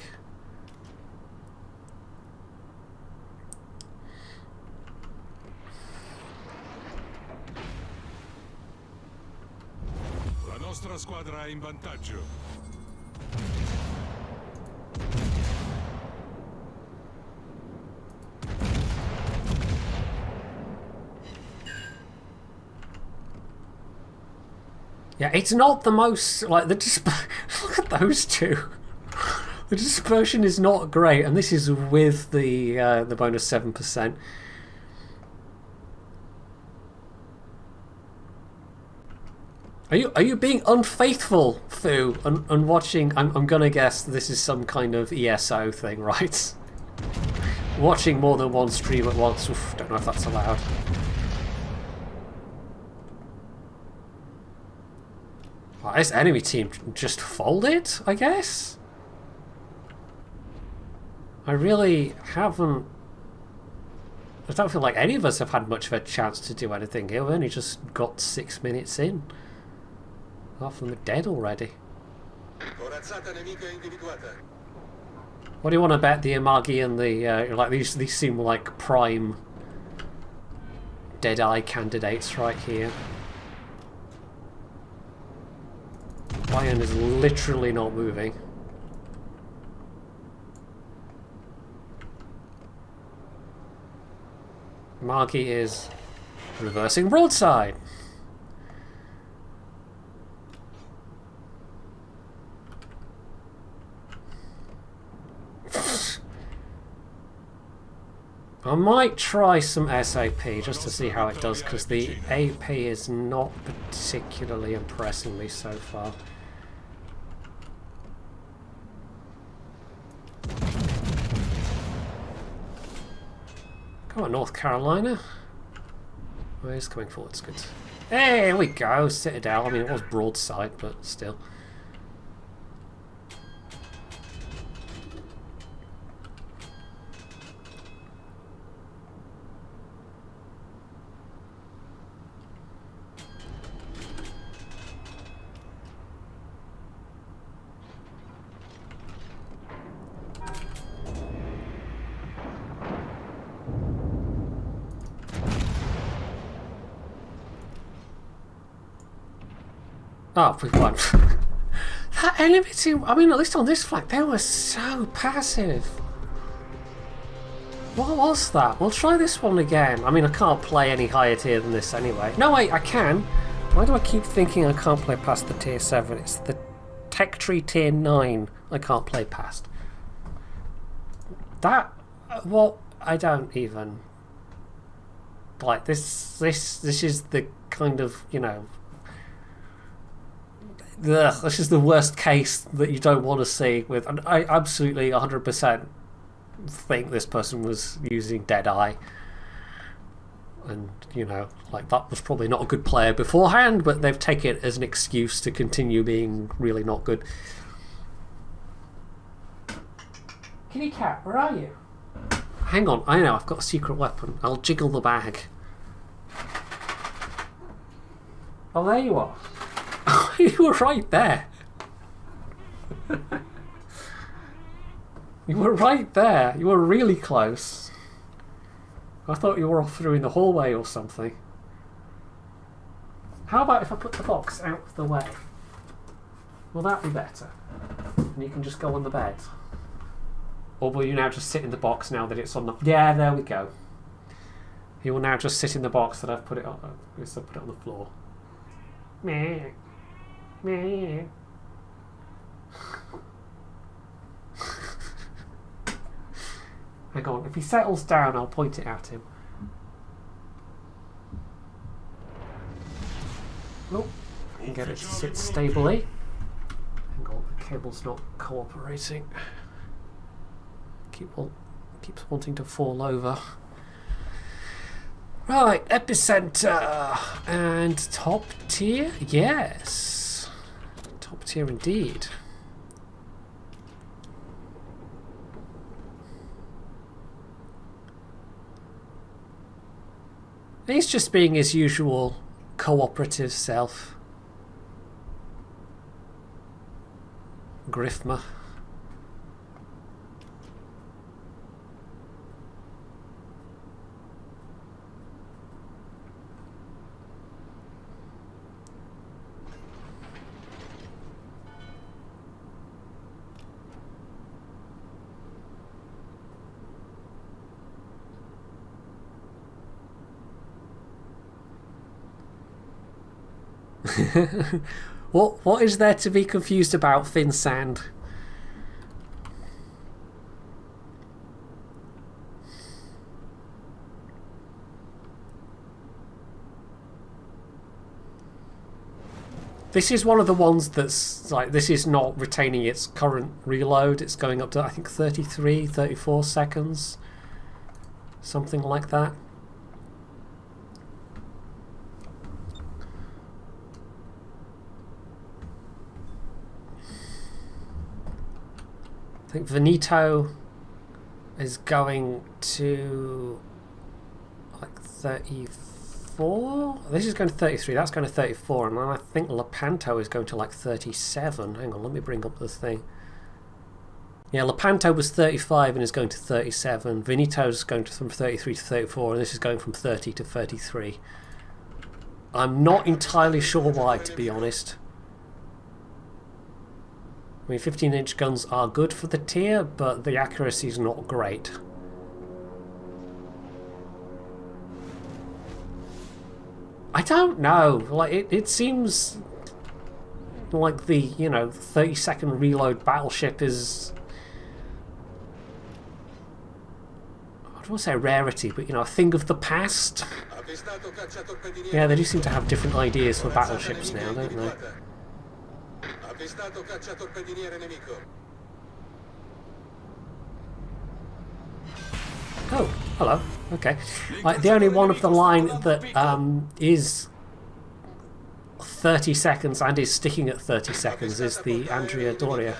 D: La nostra squadra è in vantaggio.
A: Yeah, it's not the most, like, look at those two. The dispersion is not great, and this is with the bonus 7%. Are you being unfaithful, Fu, and watching? I'm gonna guess this is some kind of ESO thing, right? Watching more than one stream at once. Oof, don't know if that's allowed. Well, this enemy team just folded, I guess? I really haven't... I don't feel like any of us have had much of a chance to do anything here. We've only just got 6 minutes in. Half of them are dead already. What do you want to bet the Amagi and the... like these seem like prime Deadeye candidates right here. Lion is literally not moving. Margi is reversing broadside. I might try some SAP just to see how it does, because the AP is not particularly impressing me so far. Come on, North Carolina. Oh, he's coming forward, it's good. Hey, here we go, Citadel. I mean, it was broadside, but still. Oh, we've won. That enemy team, I mean, at least on this flank, they were so passive. What was that? We'll try this one again. I mean, I can't play any higher tier than this anyway. No, wait, I can. Why do I keep thinking I can't play past the tier 7? It's the Tech Tree tier 9 I can't play past. That, well, I don't even... Like, this is the kind of, you know... Ugh, this is the worst case that you don't want to see. With, and I absolutely 100% think this person was using Deadeye. And, you know, like, that was probably not a good player beforehand, but they've taken it as an excuse to continue being really not good. Kitty cat, where are you? Hang on, I know, I've got a secret weapon. I'll jiggle the bag. Oh, there you are. You were right there. You were right there. You were really close. I thought you were off through in the hallway or something. How about if I put the box out of the way? Will that be better? And you can just go on the bed. Or will you now just sit in the box now that it's on the... Yeah, there we go. You will now just sit in the box that I've put it on. So put it on the floor. Meh. Meh. Hang on, if he settles down, I'll point it at him. Oh, I can get it to sit stably. Hang on, the cable's not cooperating. Keeps wanting to fall over. Right, epicenter and top tier. Yes, top tier indeed. He's just being his usual cooperative self. Griffma. What is there to be confused about, Finn Sand? This is one of the ones that's like, this is not retaining its current reload. It's going up to, I think, 33, 34 seconds. Something like that. I think Veneto is going to like 34. This is going to 33. That's going to 34, and then I think Lepanto is going to like 37. Hang on, let me bring up the thing. Yeah, Lepanto was 35 and is going to 37. Veneto's going from 33 to 34, and this is going from 30 to 33. I'm not entirely sure why, to be honest. I mean, 15-inch guns are good for the tier, but the accuracy is not great. I don't know. Like, it seems like the, you know, 30-second reload battleship is... I don't want to say a rarity, but, you know, a thing of the past. Yeah, they do seem to have different ideas for battleships now, don't they? Oh, hello. Okay. The only one of the line that is 30 seconds and is sticking at 30 seconds is the Andrea Doria.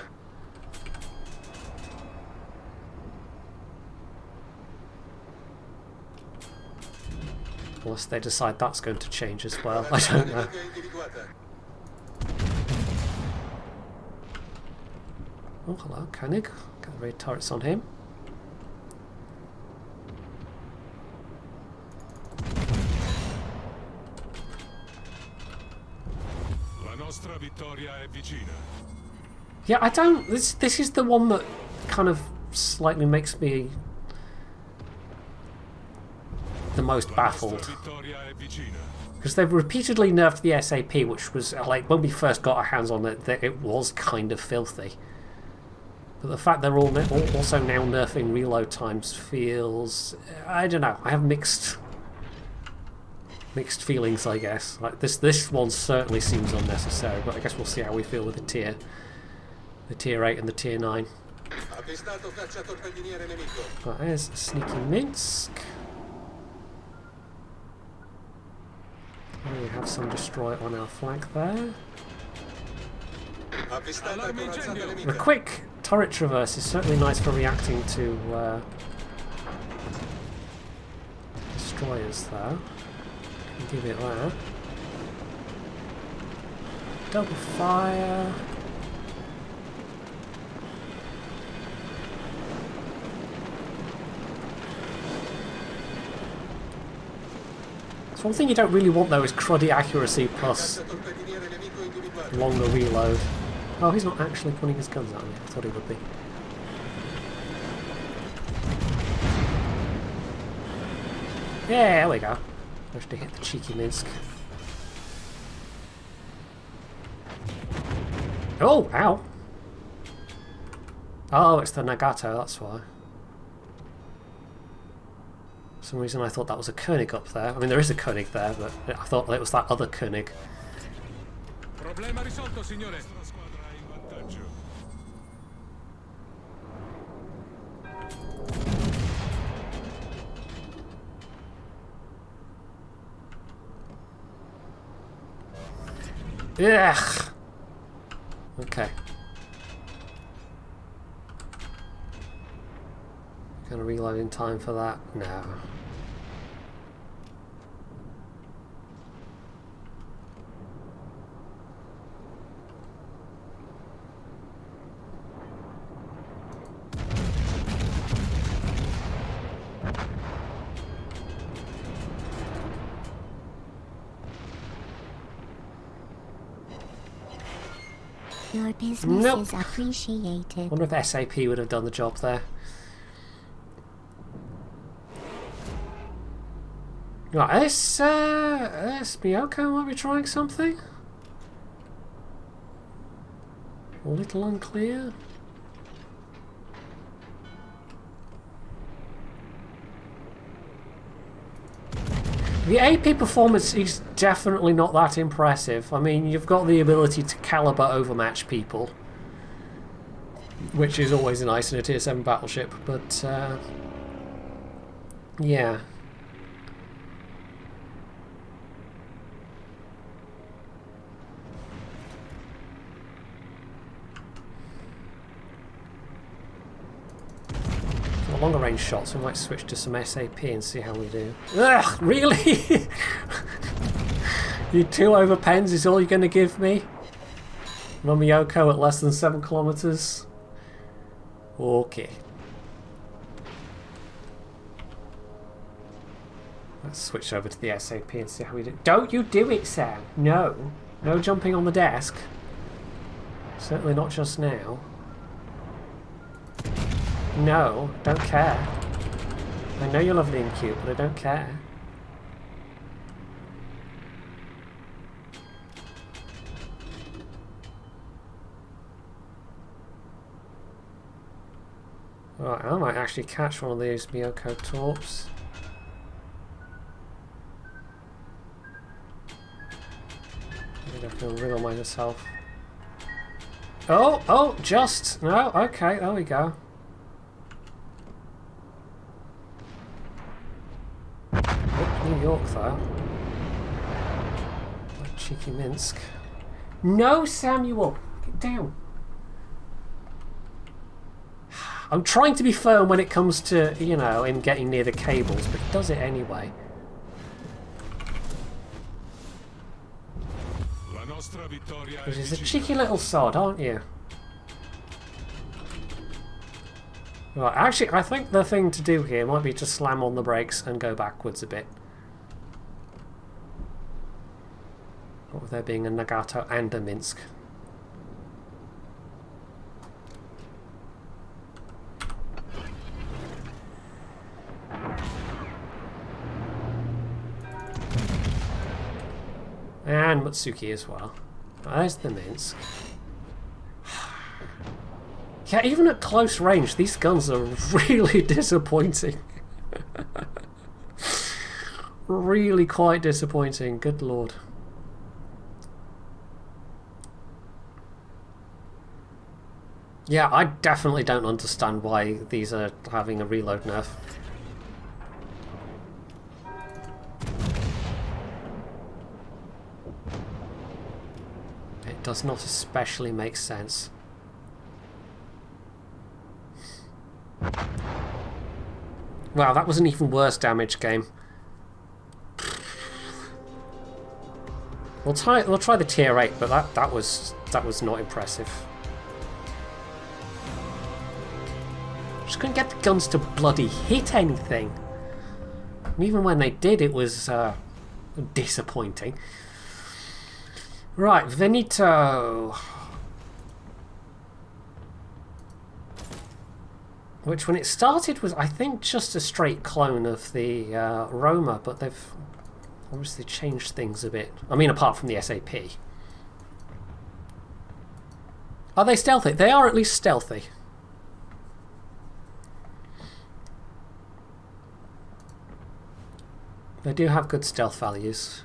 A: Unless they decide that's going to change as well. I don't know. Oh, hello, Koenig. Got the raid turrets on him. Yeah, I don't... This is the one that kind of slightly makes me the most baffled. Because they've repeatedly nerfed the SAP, which was, like, when we first got our hands on it, it was kind of filthy. But the fact they're all also now nerfing reload times feels... I don't know. I have mixed feelings, I guess. Like this one certainly seems unnecessary, but I guess we'll see how we feel with the tier 8 and the tier 9. Right, there's Sneaky Minsk. have some destroy on our flank there. The quick turret traverse is certainly nice for reacting to destroyers, though. Can give it that. Double fire. So one thing you don't really want though is cruddy accuracy plus longer reload. Oh, he's not actually pointing his guns at me. I thought he would be. Yeah, there we go. Managed to hit the cheeky Minsk. Oh, ow! Oh, it's the Nagato, that's why. For some reason I thought that was a Koenig up there. I mean, there is a Koenig there, but I thought it was that other Koenig.
D: Problema risolto, signore.
A: Ugh! Okay. Gonna reload in time for that? No.
E: Your business
A: Nope.
E: is appreciated.
A: Wonder if SAP would have done the job there. Right, this Miyoko might be trying something. A little unclear. The AP performance is definitely not that impressive. I mean, you've got the ability to caliber overmatch people, which is always nice in a tier 7 battleship, but yeah. Longer range shots, we might switch to some SAP and see how we do. Ugh, really? You 2 over pens is all you're going to give me? Nomiyoko at less than 7 kilometers? Okay. Let's switch over to the SAP and see how we do. Don't you do it, Sam! No. No jumping on the desk. Certainly not just now. No, don't care. I know you're lovely and cute, but I don't care. Right, I might actually catch one of these Miyoko torps. Maybe I can wriggle myself. Oh, just! No, okay, there we go. New York, though. That cheeky Minsk. No, Samuel! Get down. I'm trying to be firm when it comes to, you know, him getting near the cables, but he does it anyway. Because he's a cheeky little sod, aren't you? Right, actually, I think the thing to do here might be to slam on the brakes and go backwards a bit. What with there being a Nagato and a Minsk. And Mutsuki as well. There's the Minsk. Yeah, even at close range, these guns are really disappointing. Really quite disappointing, good lord. Yeah, I definitely don't understand why these are having a reload nerf. does not especially make sense. Wow, that was an even worse damage game. We'll try the tier 8, but that was not impressive. Just couldn't get the guns to bloody hit anything. And even when they did, it was disappointing. Right, Veneto. Which, when it started, was, I think, just a straight clone of the Roma, but they've obviously changed things a bit. I mean, apart from the SAP. Are they stealthy? They are at least stealthy. They do have good stealth values.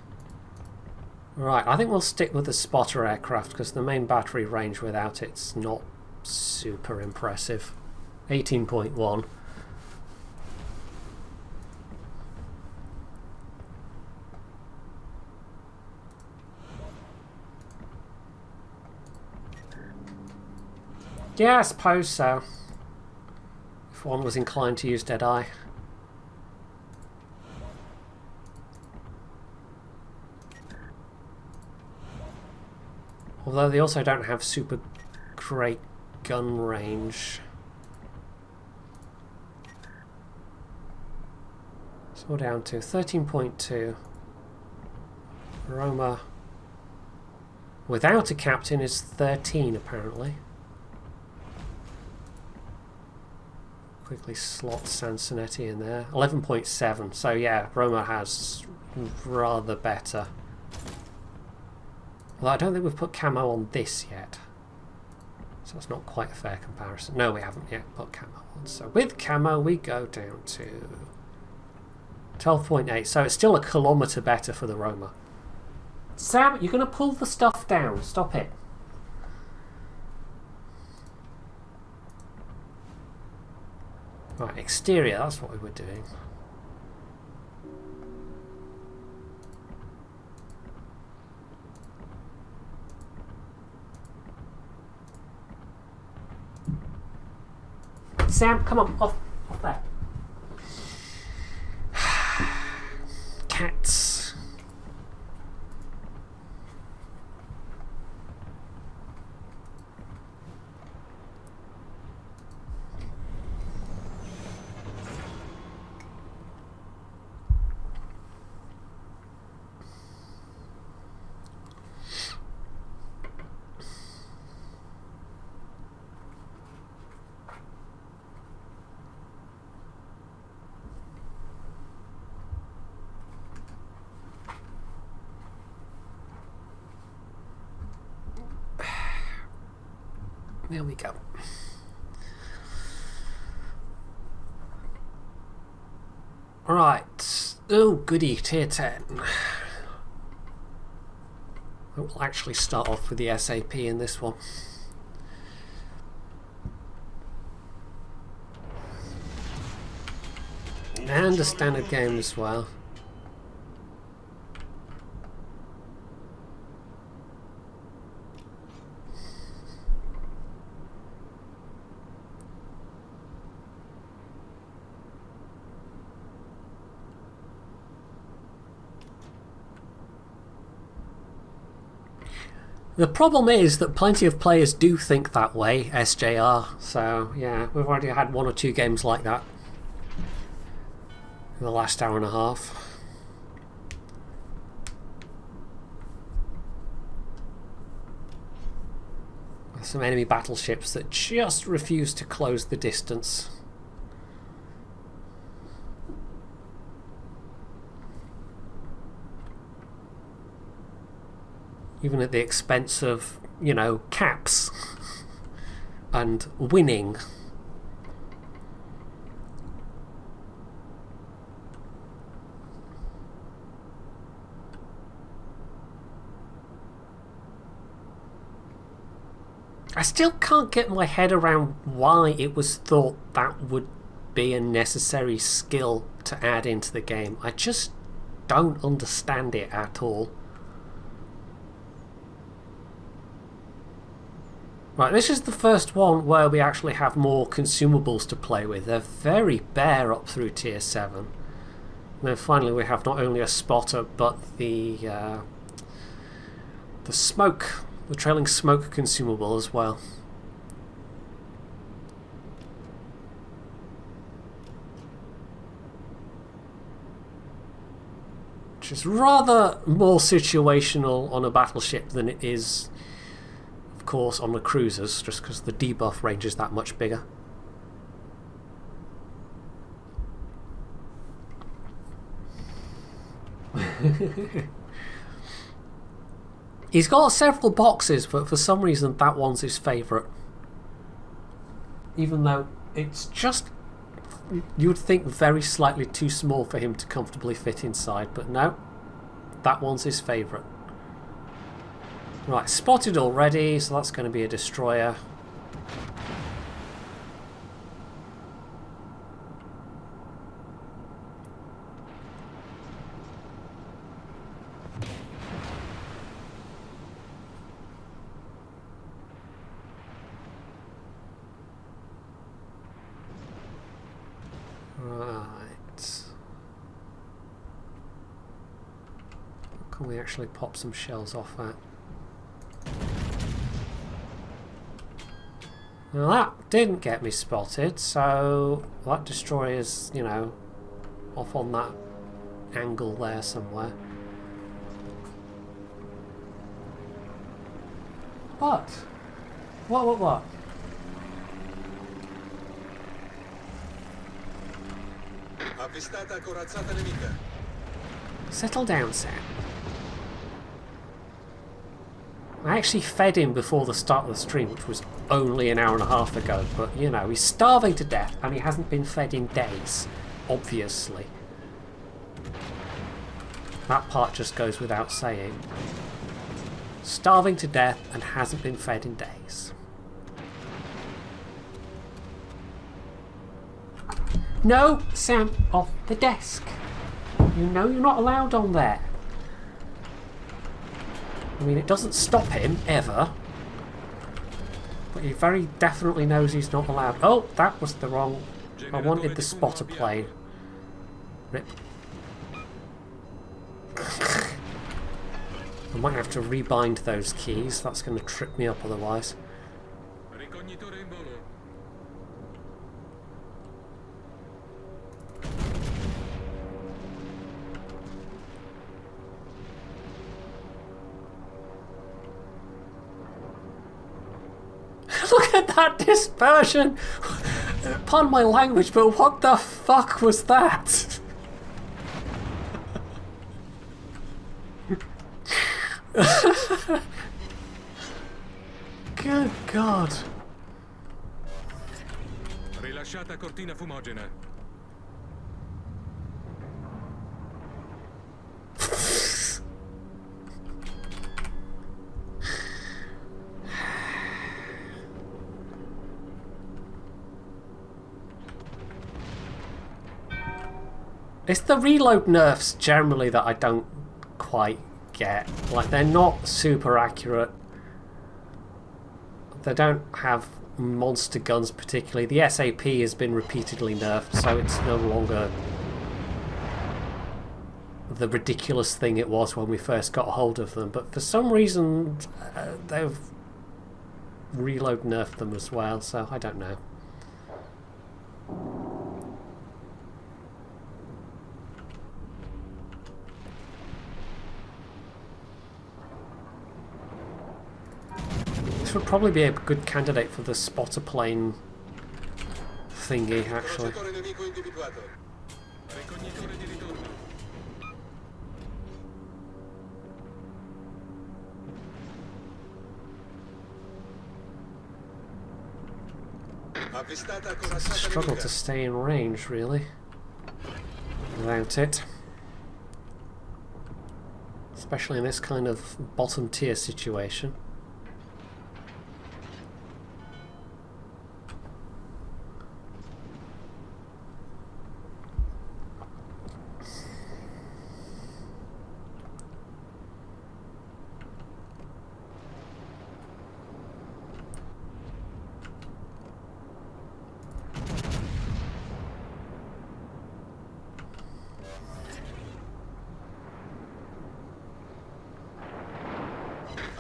A: Right, I think we'll stick with the spotter aircraft because the main battery range without it's not super impressive. 18.1. Yeah, I suppose so. If one was inclined to use Deadeye. Although they also don't have super great gun range. So we're down to 13.2. Roma without a captain is 13 apparently. Quickly slot Sansonetti in there. 11.7. So yeah, Roma has rather better. Well, I don't think we've put camo on this yet. So it's not quite a fair comparison. No, we haven't yet put camo on. So with camo, we go down to 12.8. So it's still a kilometre better for the Roma. Sam, you're going to pull the stuff down. Stop it. Right, exterior, that's what we were doing. Sam, come on, off there. Cats. There we go. Right. Oh, goody, tier 10. We'll actually start off with the SAP in this one. And a standard game as well. The problem is that plenty of players do think that way, SJR, so yeah, we've already had 1 or 2 games like that in the last hour and a half. Some enemy battleships that just refuse to close the distance. Even at the expense of, you know, caps and winning. I still can't get my head around why it was thought that would be a necessary skill to add into the game. I just don't understand it at all. Right, this is the first one where we actually have more consumables to play with. They're very bare up through tier 7. And then finally we have not only a spotter, but the smoke, the trailing smoke consumable as well. Which is rather more situational on a battleship than it is, of course, on the cruisers, just because the debuff range is that much bigger. He's got several boxes, but for some reason that one's his favourite. Even though it's just, you would think, very slightly too small for him to comfortably fit inside, but no, that one's his favourite. Right, spotted already, so that's going to be a destroyer. Can we actually pop some shells off that? Well, that didn't get me spotted, so that destroyer's, you know, off on that angle there somewhere. What? What?
C: Avvistata corazzata nemica.
A: Settle down, Sam. I actually fed him before the start of the stream, which was only an hour and a half ago, but you know, he's starving to death and he hasn't been fed in days, obviously. That part just goes without saying. Starving to death and hasn't been fed in days. No, Sam, off the desk. You know you're not allowed on there. I mean, it doesn't stop him, ever. But he very definitely knows he's not allowed. Oh, that was the wrong... I wanted the spotter plane. Rip. I might have to rebind those keys. That's going to trip me up otherwise. Look at that dispersion! Pardon my language, but what the fuck was that? Good God.
D: Rilasciata cortina fumogena.
A: It's the reload nerfs generally that I don't quite get. Like, they're not super accurate. They don't have monster guns particularly. The SAP has been repeatedly nerfed, so it's no longer the ridiculous thing it was when we first got a hold of them. But for some reason, they've reload nerfed them as well, so I don't know. This would probably be a good candidate for the spotter plane thingy, actually. Struggle to stay in range, really, without it. Especially in this kind of bottom tier situation.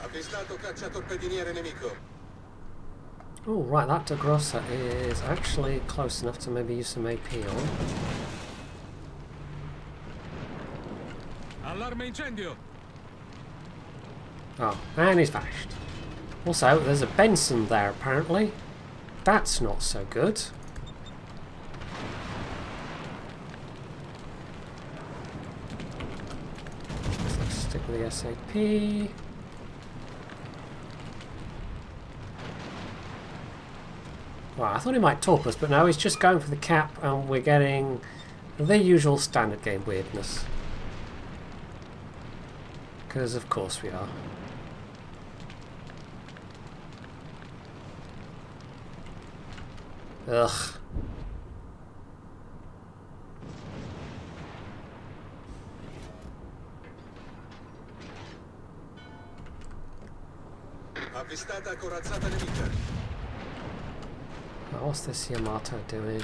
C: Avvistato cacciatorpediniere nemico.
A: Oh, right, that De Grossa is actually close enough to maybe use some AP on.
D: Allarme incendio!
A: Oh, and he's vanished. Also, there's a Benson there, apparently. That's not so good. Let's stick with the SAP. Well, I thought he might torp us, but no, he's just going for the cap, and we're getting the usual standard game weirdness. Because of course we are. Ugh.
C: Avvistata corazzata nemica.
A: Now, what's this Yamato doing?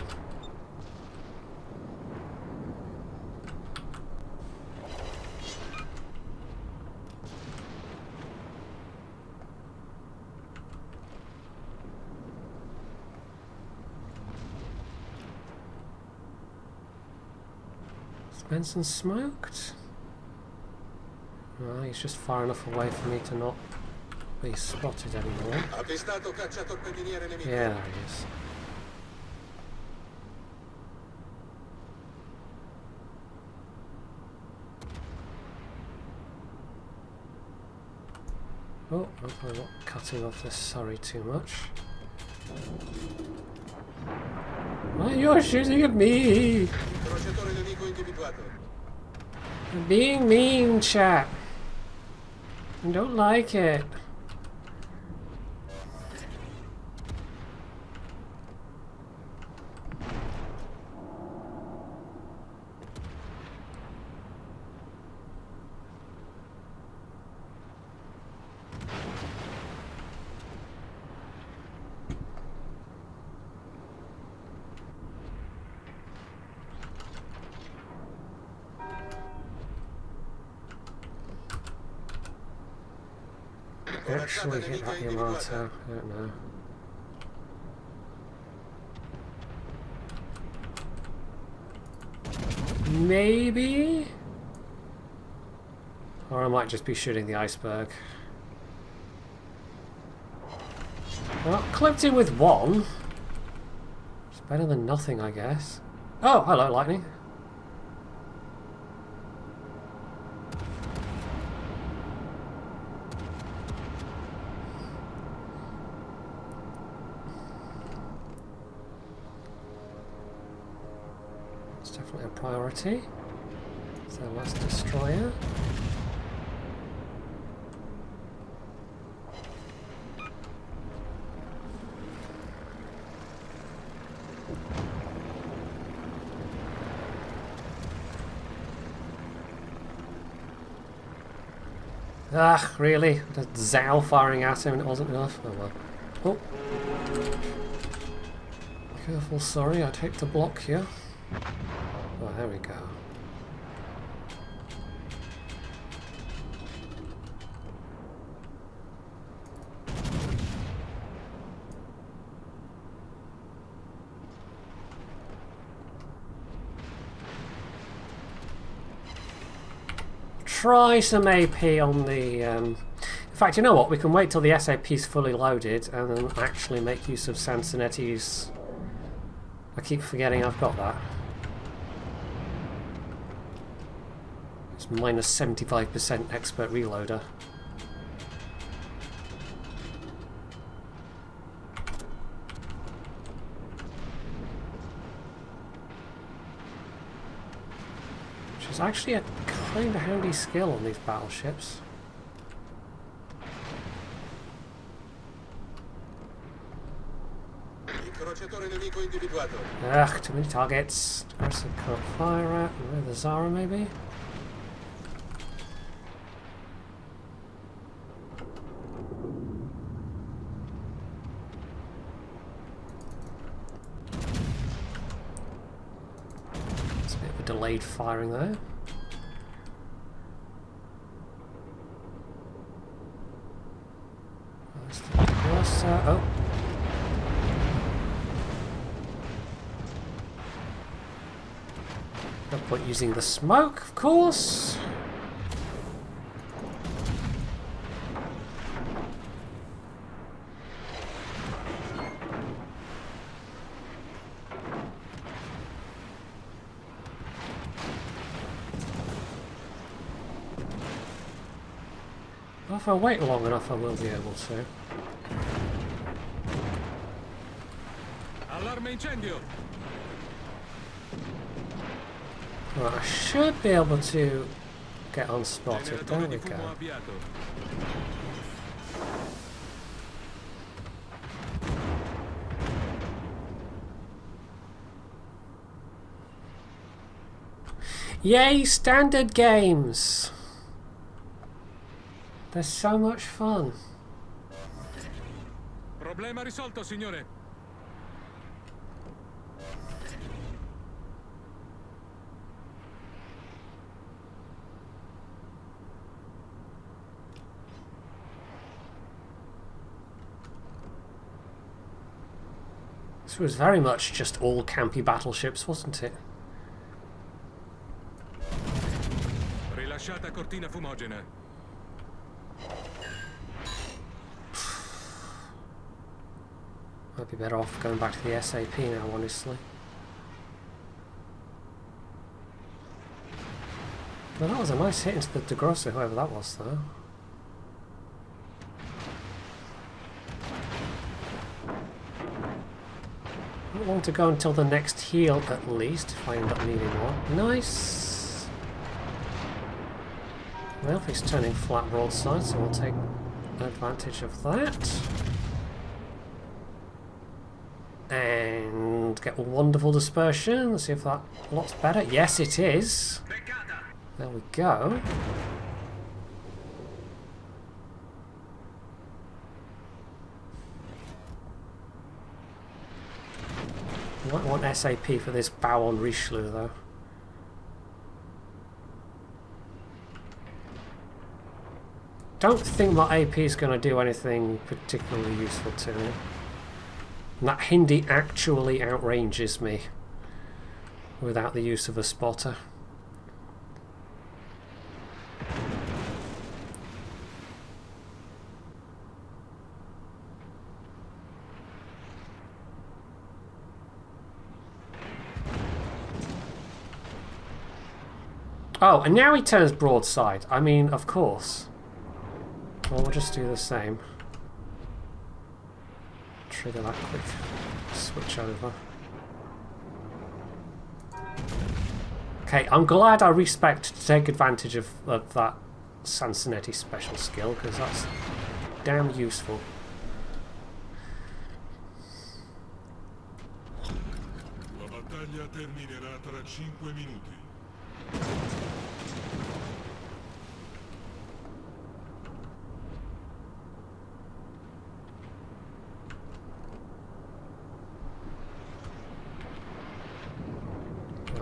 A: Benson smoked? No, he's just far enough away for me to not be spotted anymore.
C: Avvistato cacciatorpediniere nemico.
A: Yeah, there he is. Oh, hopefully not cutting off this Cesari too much. Why you're shooting at me?
C: Crociatore nemico individuato.
A: You're being mean, chat. I don't like it. Actually hit that Yamato, I don't know. Maybe? Or I might just be shooting the iceberg. Well, clipped him with one. It's better than nothing, I guess. Oh, hello, lightning. Definitely a priority. So let's destroyer. Ah, really? Just Zhao firing at him and it wasn't enough? Oh well. Oh. Careful, sorry, I'd hate to block here. Oh, there we go. Try some AP on the... In fact, you know what? We can wait till the SAP's fully loaded and then actually make use of Sansonetti's... I keep forgetting I've got that. It's minus 75% expert reloader. Which is actually a kind of handy skill on these battleships. Ugh, too many targets. Aggressive can't fire at. Where the Zara maybe? It's a bit of a delayed firing there. Oh. No point using the smoke, of course. Well, if I wait long enough, I will be able to.
D: Allarme incendio!
A: Right, I should be able to get unspotted. There
D: Generatore
A: we
D: di fumo
A: go.
D: avviato.
A: Yay, standard games! They're so much fun.
D: Problema risolto, signore.
A: This was very much just all campy battleships, wasn't it?
D: Rilasciata cortina fumogena.
A: Might be better off going back to the SAP now, honestly. Well, that was a nice hit into the De Grosso, whoever that was, though. Not long to go until the next heal, at least, if I end up needing one. Nice! Well, he's turning flat broadside, so we'll take advantage of that. And get a wonderful dispersion. See if that lot's better. Yes, it is. There we go. Might want SAP for this bow on Richelieu, though. Don't think my AP is going to do anything particularly useful to me. And that Hindi actually outranges me without the use of a spotter. Oh, and now he turns broadside. I mean, of course. Well, we'll just do the same. Trigger that quick switch over. Okay, I'm glad I respect to take advantage of that Sansonetti special skill, because that's damn useful.
F: La battaglia terminerà tra 5 minuti.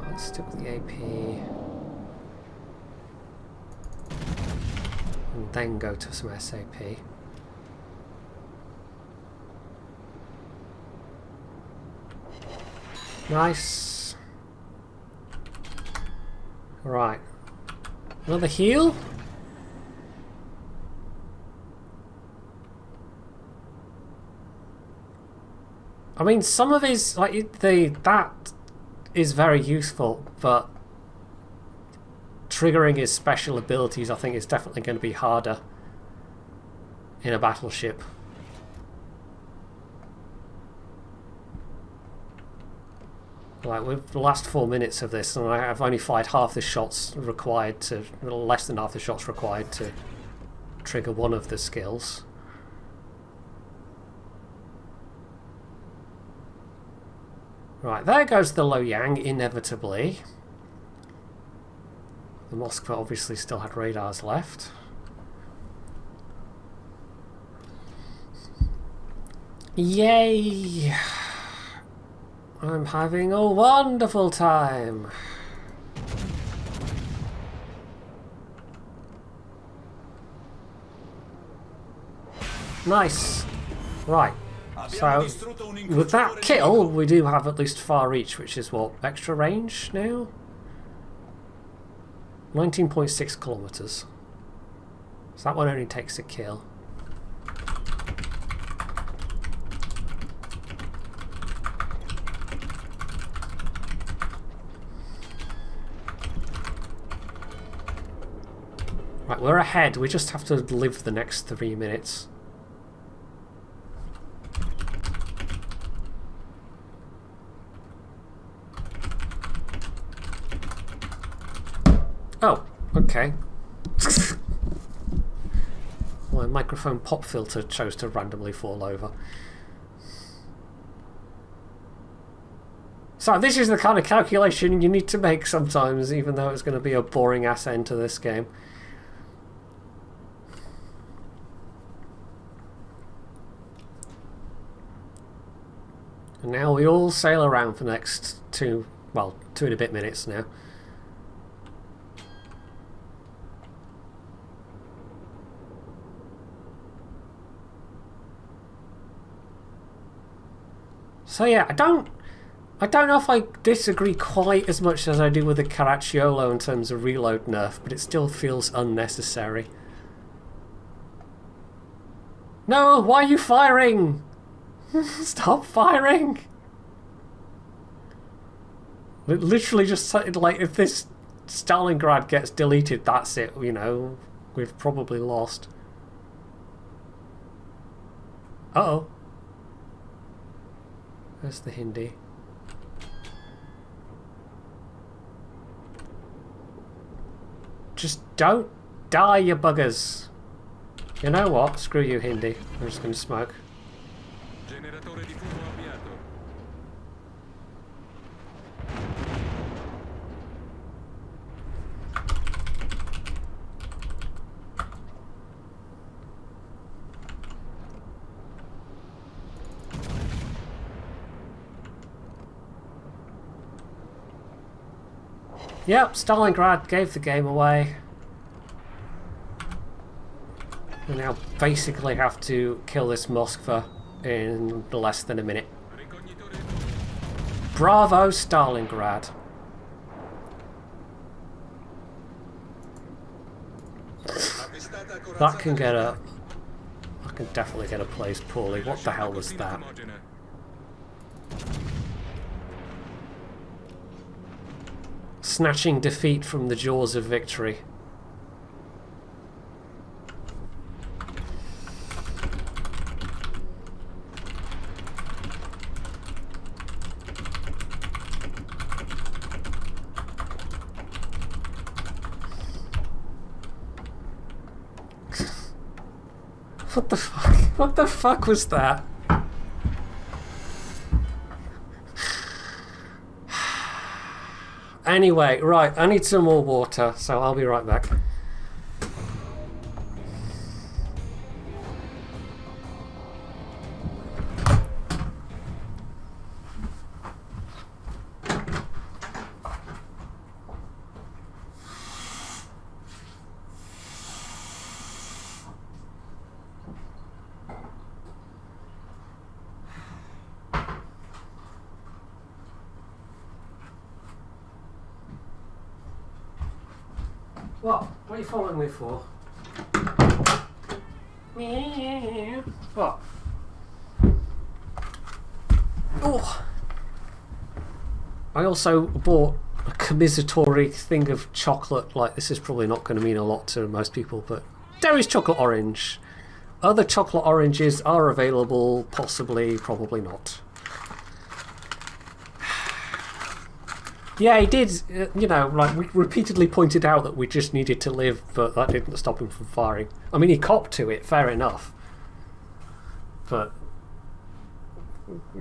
A: Let's stick with the AP. And then go to some SAP. Nice. Right. Another heal? I mean, some of his, like, that is very useful, but triggering his special abilities, I think, is definitely going to be harder in a battleship. Like, with the last 4 minutes of this, and I've only fired half the shots required to, less than half the shots required to trigger one of the skills. Right, there goes the Loyang, inevitably. The Moskva obviously still had radars left. Yay! I'm having a wonderful time! Nice. Right.
C: Abbiamo
A: So,
C: distrutto un
A: with that
C: incrociatore
A: kill,
C: nemico.
A: we do have at least far reach, which is what? Extra range now? 19.6 kilometers. So that one only takes a kill. Right, we're ahead. We just have to live the next 3 minutes. Oh, okay. My microphone pop filter chose to randomly fall over. So this is the kind of calculation you need to make sometimes, even though it's going to be a boring ass end to this game. And now we all sail around for the next 2 and a bit minutes now. So yeah, I don't know if I disagree quite as much as I do with the Caracciolo in terms of reload nerf, but it still feels unnecessary. No, why are you firing? Stop firing! It literally just said, like, if this Stalingrad gets deleted, that's it, you know, we've probably lost. Uh-oh. There's the Hindi. Just don't die, you buggers. You know what? Screw you, Hindi. I'm just going to smoke.
D: Generatore di fumo avviato.
A: Yep, Stalingrad gave the game away. We now basically have to kill this Moskva in less than a minute.
D: Ricognitore.
A: Bravo, Stalingrad. That can get a... I can definitely get a place poorly. What the hell was that?
D: Fumogena.
A: Snatching defeat from the jaws of victory. What the fuck? What the fuck was that? Anyway, right, I need some more water, so I'll be right back. What? What are you following me for? What? Oh! I also bought a commisatory thing of chocolate. Like, this is probably not going to mean a lot to most people, but Dairy's chocolate orange. Other chocolate oranges are available, possibly, probably not. Yeah, he did, you know, like, we repeatedly pointed out that we just needed to live, but that didn't stop him from firing. I mean, he copped to it, fair enough. But,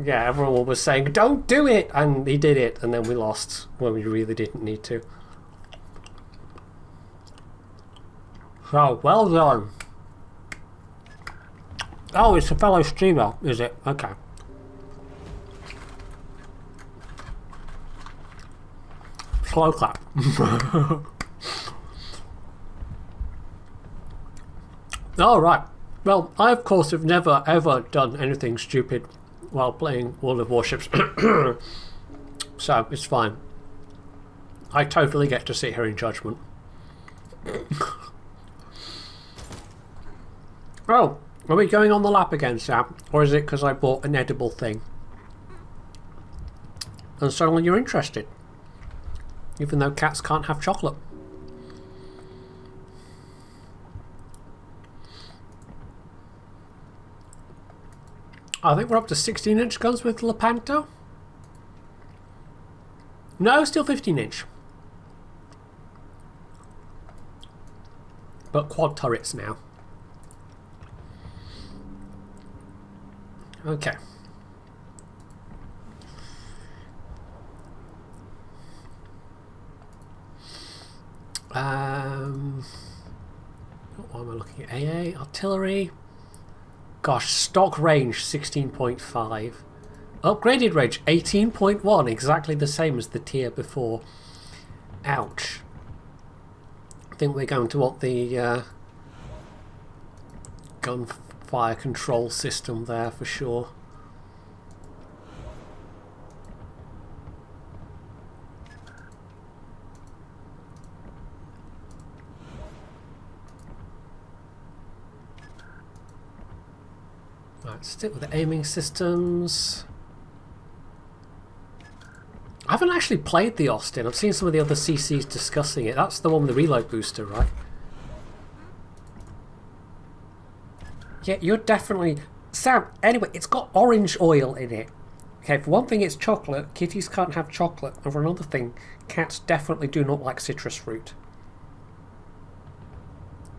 A: yeah, everyone was saying, don't do it! And he did it, and then we lost when we really didn't need to. So, well done. Oh, it's a fellow streamer, is it? Okay. Slow clap. All right. Well, I of course have never ever done anything stupid while playing World of Warships. So it's fine. I totally get to sit here in judgment. Oh, are we going on the lap again, Sam? Or is it because I bought an edible thing? And suddenly you're interested. Even though cats can't have chocolate. I think we're up to 16-inch guns with Lepanto. No, still 15-inch. But quad turrets now. Okay. What am I looking at? Aaa Artillery. Gosh, stock range 16.5. Upgraded range 18.1, exactly the same as the tier before. Ouch. I think we're going to want the gunfire control system there for sure. Right, stick with the aiming systems. I haven't actually played the Austin. I've seen some of the other CCs discussing it. That's the one with the reload booster, right? Yeah, you're definitely... Sam, anyway, it's got orange oil in it. Okay, for one thing it's chocolate. Kitties can't have chocolate. And for another thing, cats definitely do not like citrus fruit.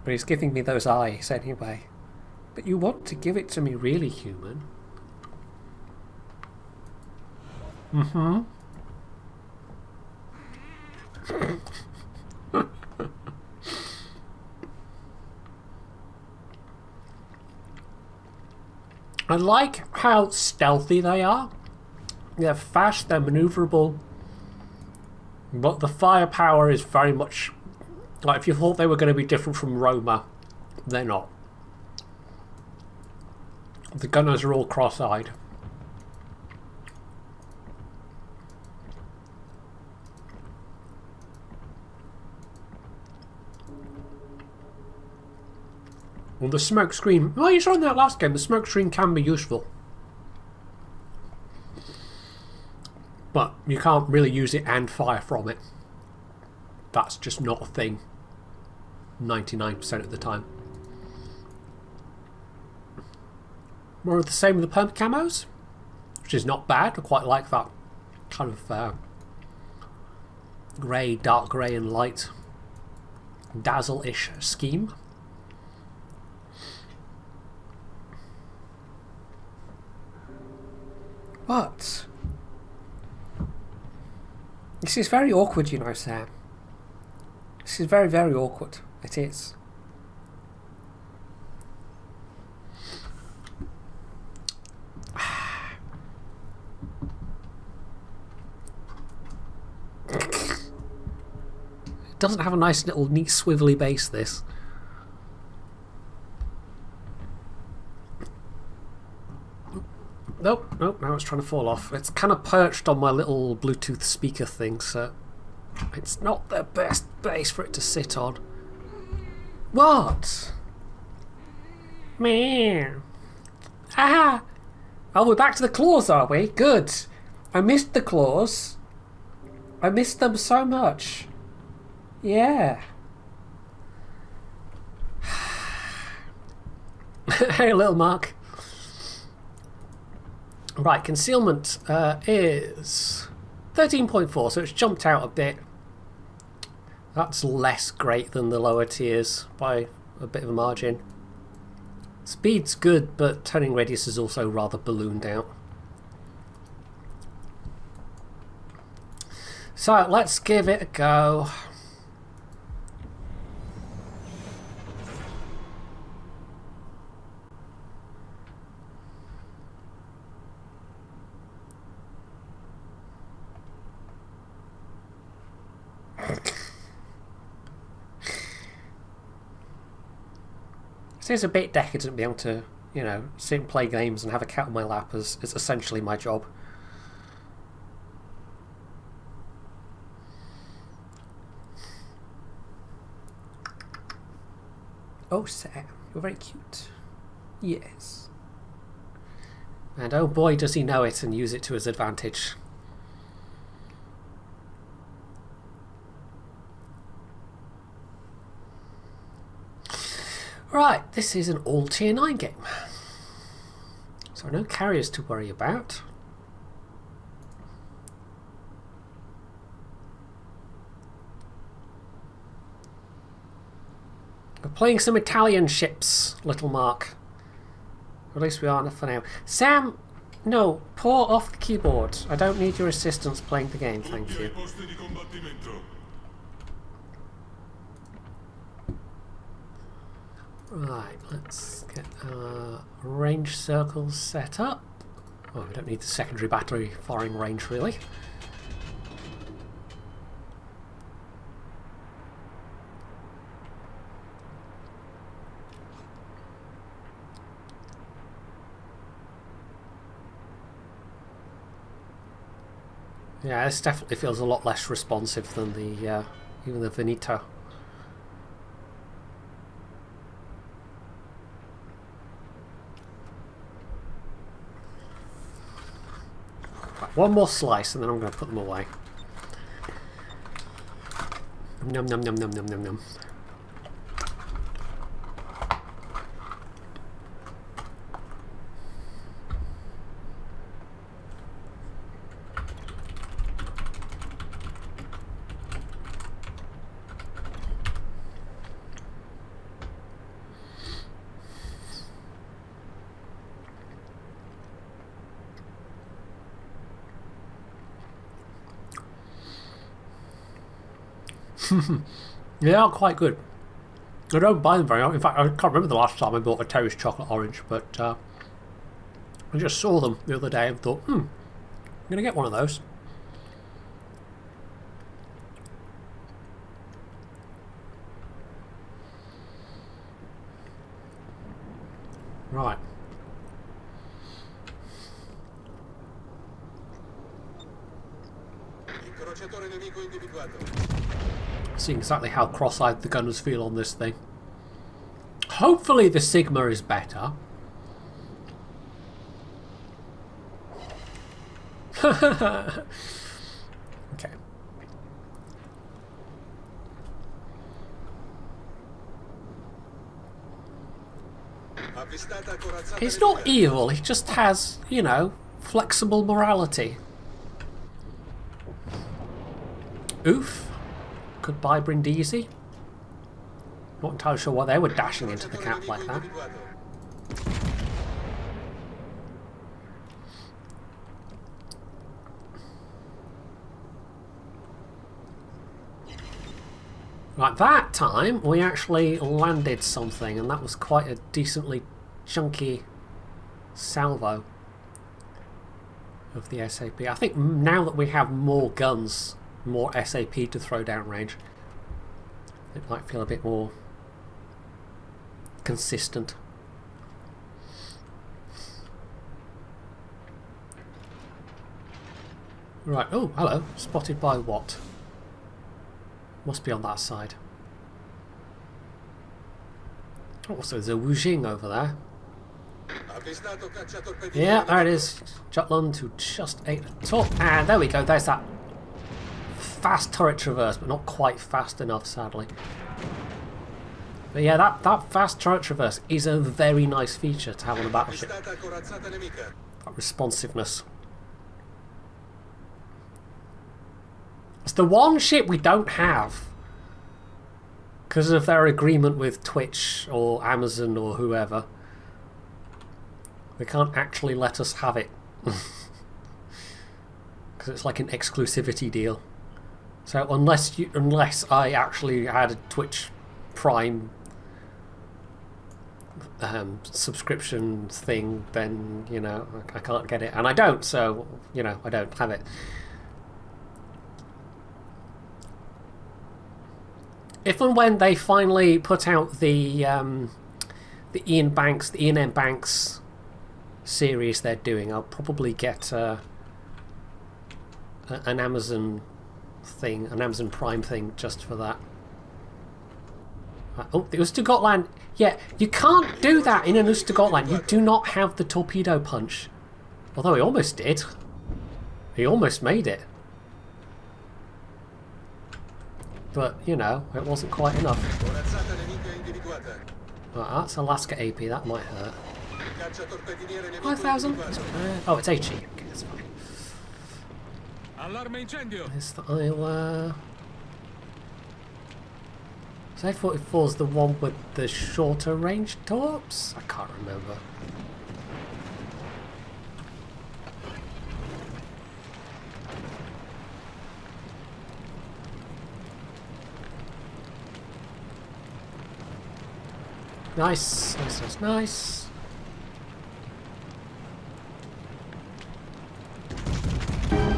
A: But he's giving me those eyes anyway. But you want to give it to me really, human. Mm-hmm. I like how stealthy they are. They're fast, they're maneuverable, but the firepower is very much like if you thought they were going to be different from Roma, they're not. The gunners are all cross-eyed. Well, the smoke screen... Well, you saw in that last game, the smoke screen can be useful. But you can't really use it and fire from it. That's just not a thing. 99% of the time. More of the same with the perm camos, which is not bad. I quite like that kind of grey, dark grey and light dazzle-ish scheme. But this is very awkward, you know, Sam. This is very, very awkward. It is. It doesn't have a nice little neat swivelly base, this. Nope, nope, now it's trying to fall off. It's kind of perched on my little Bluetooth speaker thing, so it's not the best base for it to sit on. What? Man. Ah! Oh, we're back to the claws, are we? Good. I missed the claws. I missed them so much. Yeah. Hey, little Mark. Right, concealment is 13.4, so it's jumped out a bit. That's less great than the lower tiers by a bit of a margin. Speed's good, but turning radius is also rather ballooned out. So let's give it a go. It is a bit decadent being able to, you know, sit and play games and have a cat on my lap is essentially my job. Oh, Sam, you're very cute. Yes. And oh boy, does he know it and use it to his advantage. Right, this is an all tier 9 game. So no carriers to worry about. We're playing some Italian ships, little Mark. Or at least we are for now. Sam, no, pour off the keyboard. I don't need your assistance playing the game, thank you. Right, let's get our range circles set up. Oh, we don't need the secondary battery firing range, really. Yeah, this definitely feels a lot less responsive than the even the Veneto. Right, one more slice and then I'm going to put them away. Num num num num num num num. They are quite good. I don't buy them very often. In fact, I can't remember the last time I bought a Terry's chocolate orange, but I just saw them the other day and thought, I'm going to get one of those. Right. Seeing exactly how cross-eyed the gunners feel on this thing. Hopefully the Sigma is better. Okay. He's not evil, he just has, you know, flexible morality. Oof. Goodbye, Brindisi. Not entirely sure why they were dashing into the cap like that. Right, that time we actually landed something, and that was quite a decently chunky salvo of the SAP. I think now that we have more guns, more SAP to throw down range, it might feel a bit more consistent. Right, oh, hello. Spotted by what? Must be on that side. Oh, so there's a Wujing over there. Yeah, there it is. Jutland who just ate the top. And there we go, there's that fast turret traverse, but not quite fast enough, sadly. But yeah, that fast turret traverse is a very nice feature to have on a battleship. That responsiveness. It's the one ship we don't have because of their agreement with Twitch or Amazon or whoever. They can't actually let us have it because it's like an exclusivity deal. So unless I actually had a Twitch Prime subscription thing, then, you know, I can't get it, and I don't, so, you know, I don't have it. If and when they finally put out the the Ian M. Banks series they're doing. I'll probably get an Amazon thing, an Amazon Prime thing just for that. Oh, the Oostergotland. Yeah, you can't do that in an Oostergotland. You do not have the torpedo punch. Although he almost did. He almost made it. But, you know, it wasn't quite enough. Right, that's Alaska AP, that might hurt. 5,000? Oh, it's HE. Okay, that's fine.
D: Allarme incendio.
A: I'll, so A44 is the one with the shorter range torps? I can't remember. Nice, nice, nice, nice.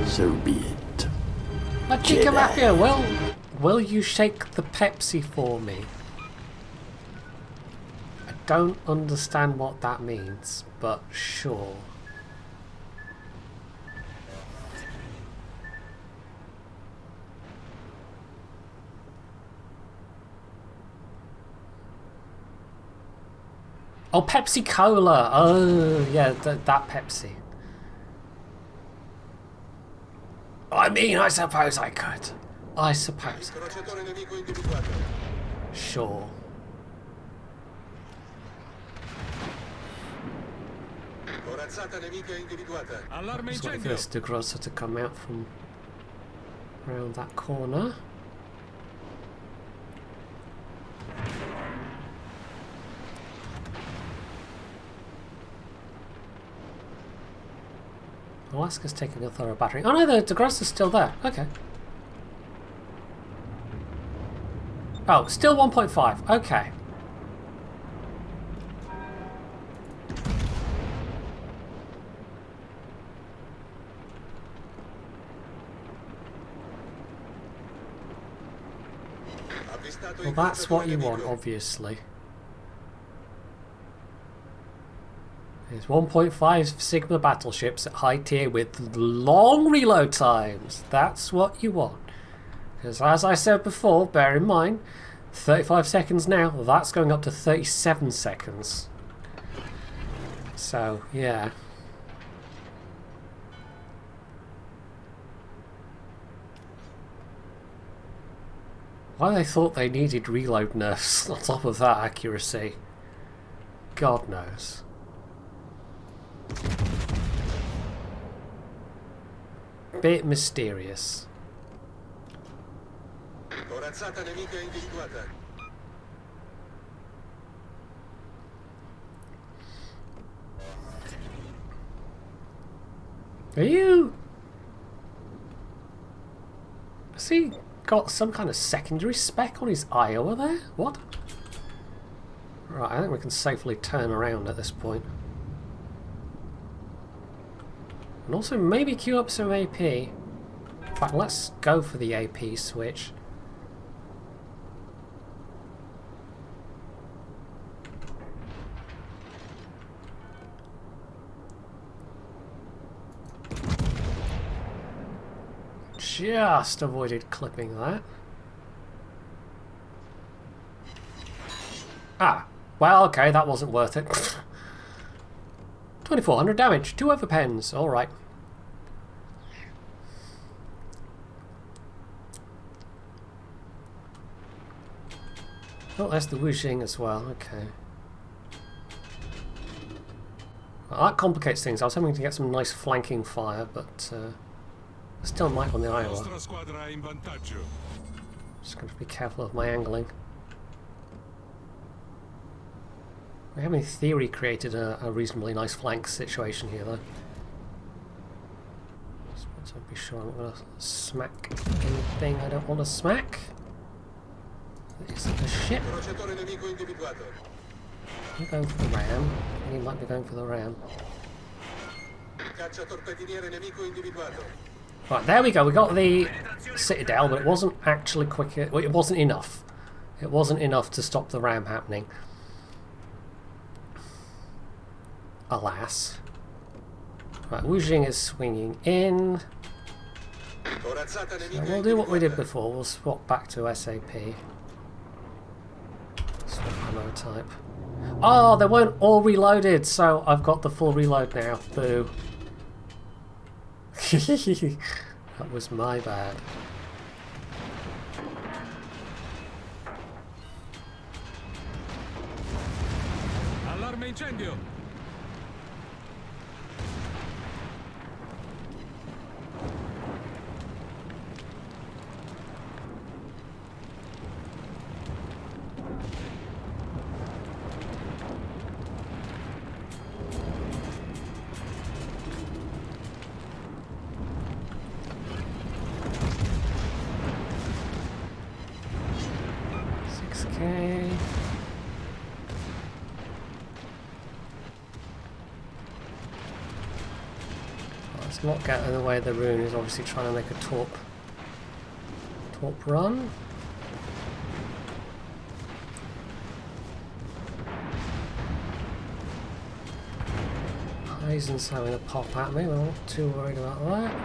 B: So be it.
A: La Chica Mafia, will you shake the Pepsi for me? I don't understand what that means, but sure. Oh, Pepsi Cola. Oh, yeah, that Pepsi. I mean, I suppose I could. I suppose. Sure.
D: Allarme
A: Just waiting for
D: incendio.
A: this De Grosso to come out from around that corner. Alaska's taking a thorough battering. Oh no, the De Grosso's still there. Okay. Oh, still 1.5. Okay. Well, that's what you want, obviously. There's 1.5 Sigma battleships at high tier with long reload times. That's what you want. Because as I said before, bear in mind, 35 seconds now, that's going up to 37 seconds. So, yeah. Why they thought they needed reload nerfs on top of that accuracy, God knows. Bit mysterious. Are you? Has he got some kind of secondary spec on his Iowa there? What? Right, I think we can safely turn around at this point. And also maybe queue up some AP. In fact, let's go for the AP switch. Just avoided clipping that. Ah, well, okay, that wasn't worth it. 2400 damage, 2 overpens, alright. Oh, there's the whooshing as well, okay. Well, that complicates things. I was hoping to get some nice flanking fire, but I still might on the Iowa. Just going to be careful of my angling. We have in theory created a reasonably nice flank situation here, though. Just want to be sure I'm not going to smack anything I don't want to smack. Is it a ship? I'm going for the ram. He might be going for the ram. Right, there we go. We got the Citadel, but it wasn't actually quick. Well, it wasn't enough. It wasn't enough to stop the ram happening. alas. Right, Wu Jing is swinging in.
C: Corazzata
A: So
C: nemica
A: we'll do what we did before. We'll swap back to SAP. Swap ammo type. Oh, they weren't all reloaded, so I've got the full reload now. Boo. That was my bad.
D: Allarme incendio!
A: Okay. Let's not get in the way of the rune. He's obviously trying to make a torp run. Heisen's having a pop at me. We're not too worried about that.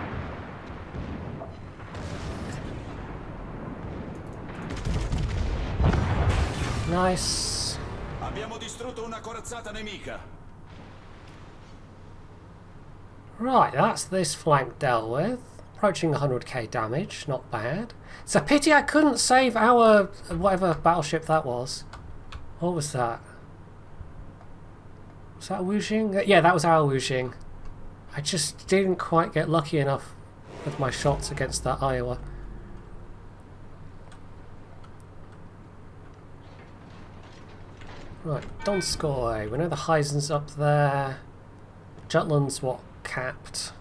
A: Nice.
C: Abbiamo distrutto una corazzata nemica.
A: Right, that's this flank dealt with. Approaching 100k damage, not bad. It's a pity I couldn't save our whatever battleship that was. What was that? Was that Wu Jing? Yeah, that was our Wu Jing. I just didn't quite get lucky enough with my shots against that Iowa. Right, Donskoy. We know the Heisen's up there. Jutland's what? Capped.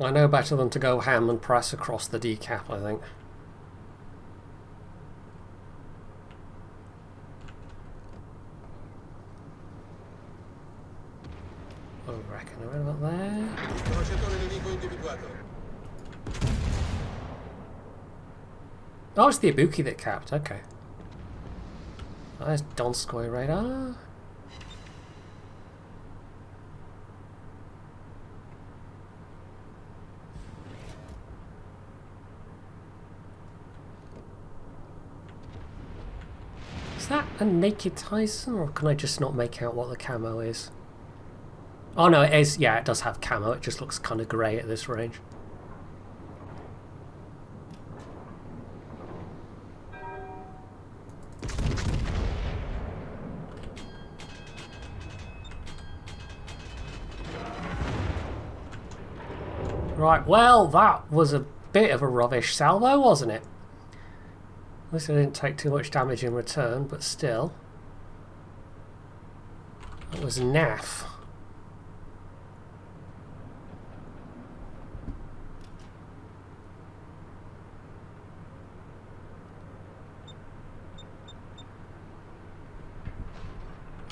A: I know better than to go ham and press across the decap, I think. I reckon right about there. Oh, it's the Ibuki that capped, okay. There's Donskoy radar. Is that a naked Tyson, or can I just not make out what the camo is? Oh no, it is. Yeah, it does have camo. It just looks kind of grey at this range. Right, well, that was a bit of a rubbish salvo, wasn't it? At least I didn't take too much damage in return, but still. That was naff.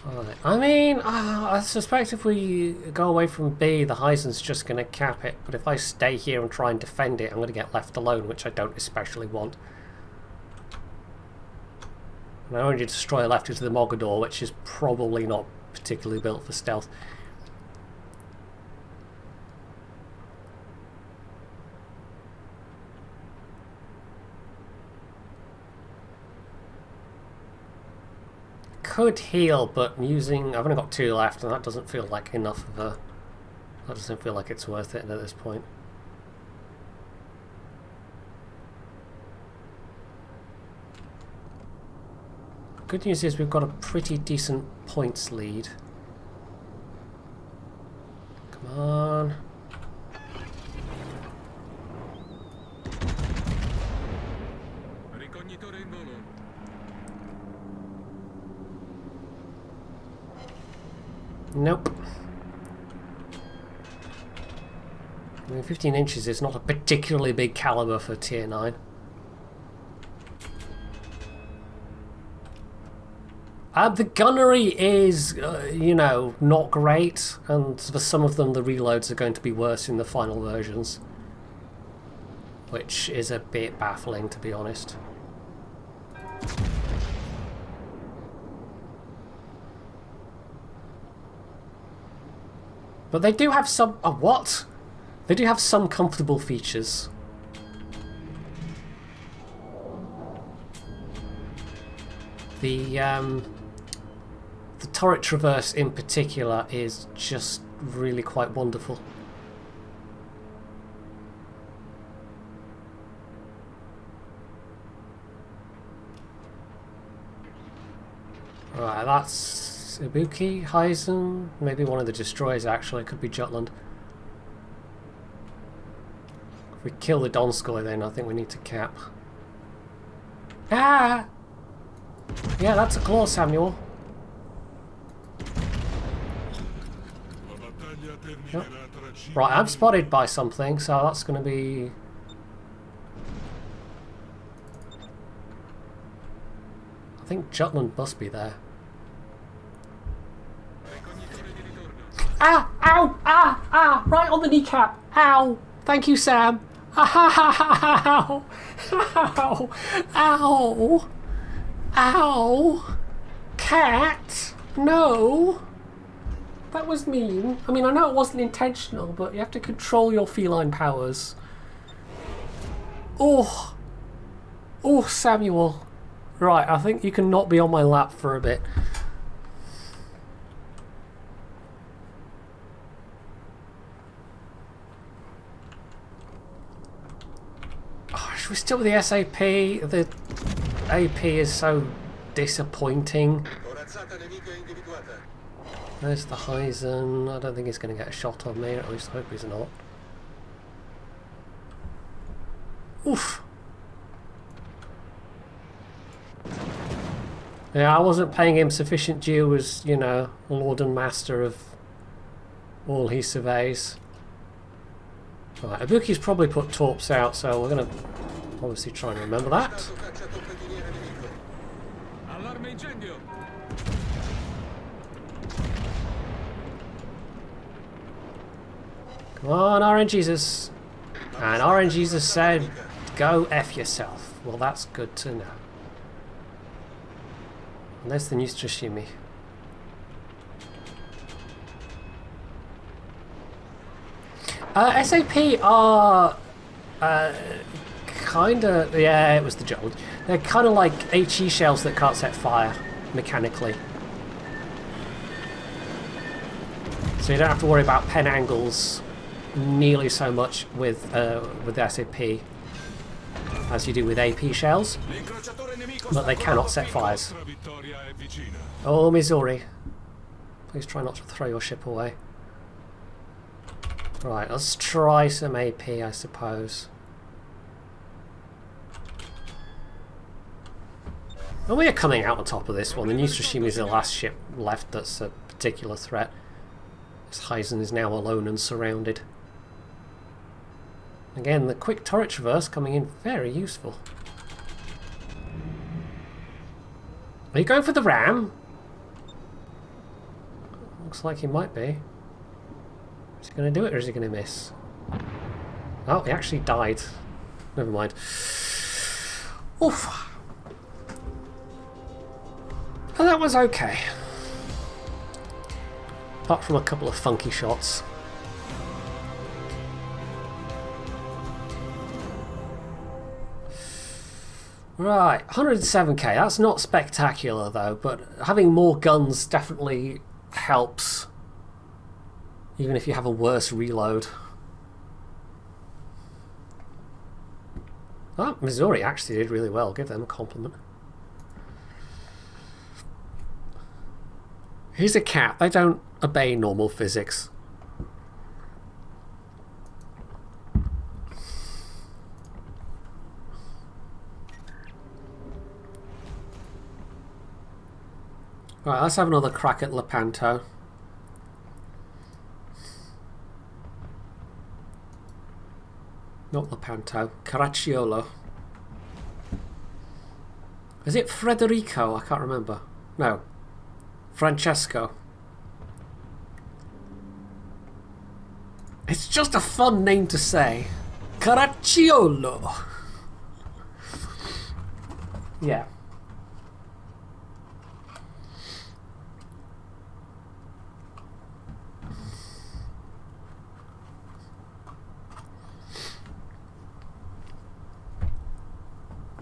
A: Right. I mean, I suspect if we go away from B, the Heisen's just going to cap it. But if I stay here and try and defend it, I'm going to get left alone, which I don't especially want. And I only destroy left into the Mogador, which is probably not particularly built for stealth. Could heal, but I've only got 2 left, and that doesn't feel like enough of a... That doesn't feel like it's worth it at this point. Good news is we've got a pretty decent points lead. Come on.
D: Ricognitore in volo.
A: Nope. I mean, 15 inches is not a particularly big caliber for tier 9. The gunnery is, you know, not great, and for some of them the reloads are going to be worse in the final versions. Which is a bit baffling, to be honest. But they do have some... Oh, what? They do have some comfortable features. The turret traverse in particular is just really quite wonderful. Right, that's Ibuki, Heisen, maybe one of the destroyers actually, could be Jutland. If we kill the Donskoy then I think we need to cap. Ah! Yeah, that's a claw, Samuel. Yep. Right, I'm spotted by something, so that's going to be... I think Jutland must be there. Ah! Ow! Ah! Ah! Right on the kneecap! Ow! Thank you, Sam! Ow! Ow! Ow! Ow! Cat! No! That was mean. I mean, I know it wasn't intentional, but you have to control your feline powers. Oh! Oh, Samuel. Right, I think you can not be on my lap for a bit. Oh, should we still with the SAP? The AP is so disappointing. There's the Heisen. I don't think he's going to get a shot on me, or at least I hope he's not. Oof! Yeah, I wasn't paying him sufficient due as, you know, Lord and Master of all he surveys. Right, Ibuki's probably put torps out, so we're going to obviously try and remember that. Come on, RNGesus. And RNGesus said, go F yourself. Well, that's good to know. And there's the new Tsushimi. SAP are kinda... Yeah, it was the Jolt. They're kind of like HE shells that can't set fire mechanically. So you don't have to worry about pen angles nearly so much with the SAP as you do with AP shells, but they cannot set fires. Oh, Missouri, please try not to throw your ship away. Right, let's try some AP, I suppose. And we are coming out on top of this one. The new Tsushima is the last ship left that's a particular threat. This Heisen is now alone and surrounded. Again, the quick turret traverse coming in very useful. Are you going for the ram? Looks like he might be. Is he going to do it or is he going to miss? Oh, he actually died. Never mind. Oof. And that was okay. Apart from a couple of funky shots. Right, 107k, that's not spectacular though, but having more guns definitely helps, even if you have a worse reload. Oh, Missouri actually did really well, give them a compliment. He's a cat, they don't obey normal physics. Right, let's have another crack at Lepanto. Not Lepanto, Caracciolo. Is it Federico? I can't remember. No. Francesco. It's just a fun name to say. Caracciolo. Yeah.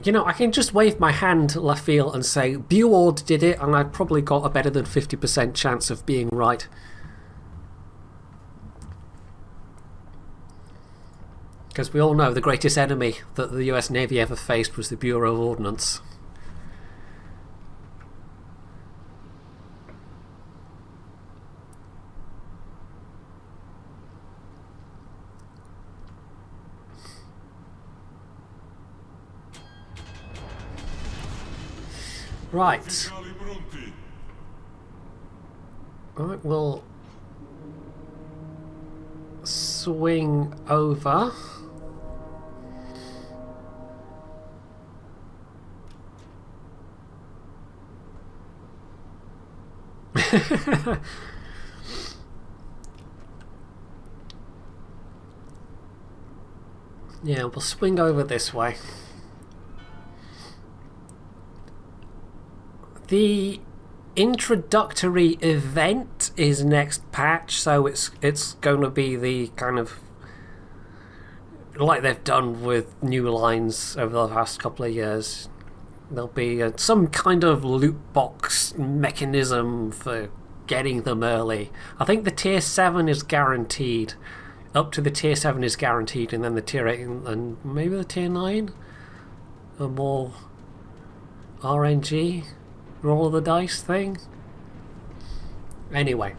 A: You know, I can just wave my hand left field and say, Buord did it, and I've probably got a better than 50% chance of being right. Because we all know the greatest enemy that the US Navy ever faced was the Bureau of Ordnance. Right.
F: Ufficiali pronti.
A: Right, we'll swing over. Yeah, we'll swing over this way. The introductory event is next patch, so it's going to be the kind of like they've done with new lines over the past couple of years. There'll be some kind of loot box mechanism for getting them early. I think the tier 7 is guaranteed. Up to the tier 7 is guaranteed, and then the tier 8 and maybe the tier 9 are more RNG, roll of the dice thing. Anyway,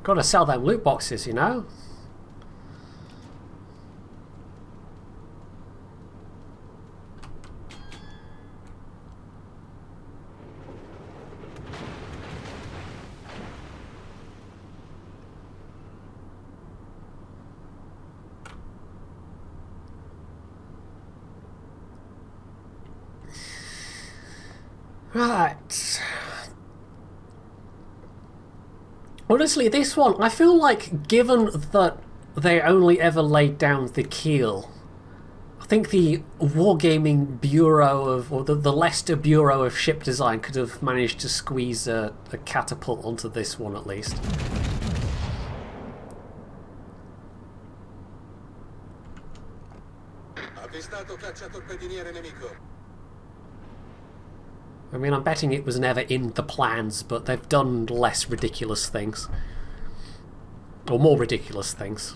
A: gotta sell them loot boxes, you know. Right. Honestly, this one, I feel like, given that they only ever laid down the keel, I think the Wargaming Bureau of, or the Leicester Bureau of Ship Design could have managed to squeeze a catapult onto this one at least.
C: Avvistato cacciatorpediniere nemico.
A: I mean, I'm betting it was never in the plans, but they've done less ridiculous things. Or more ridiculous things.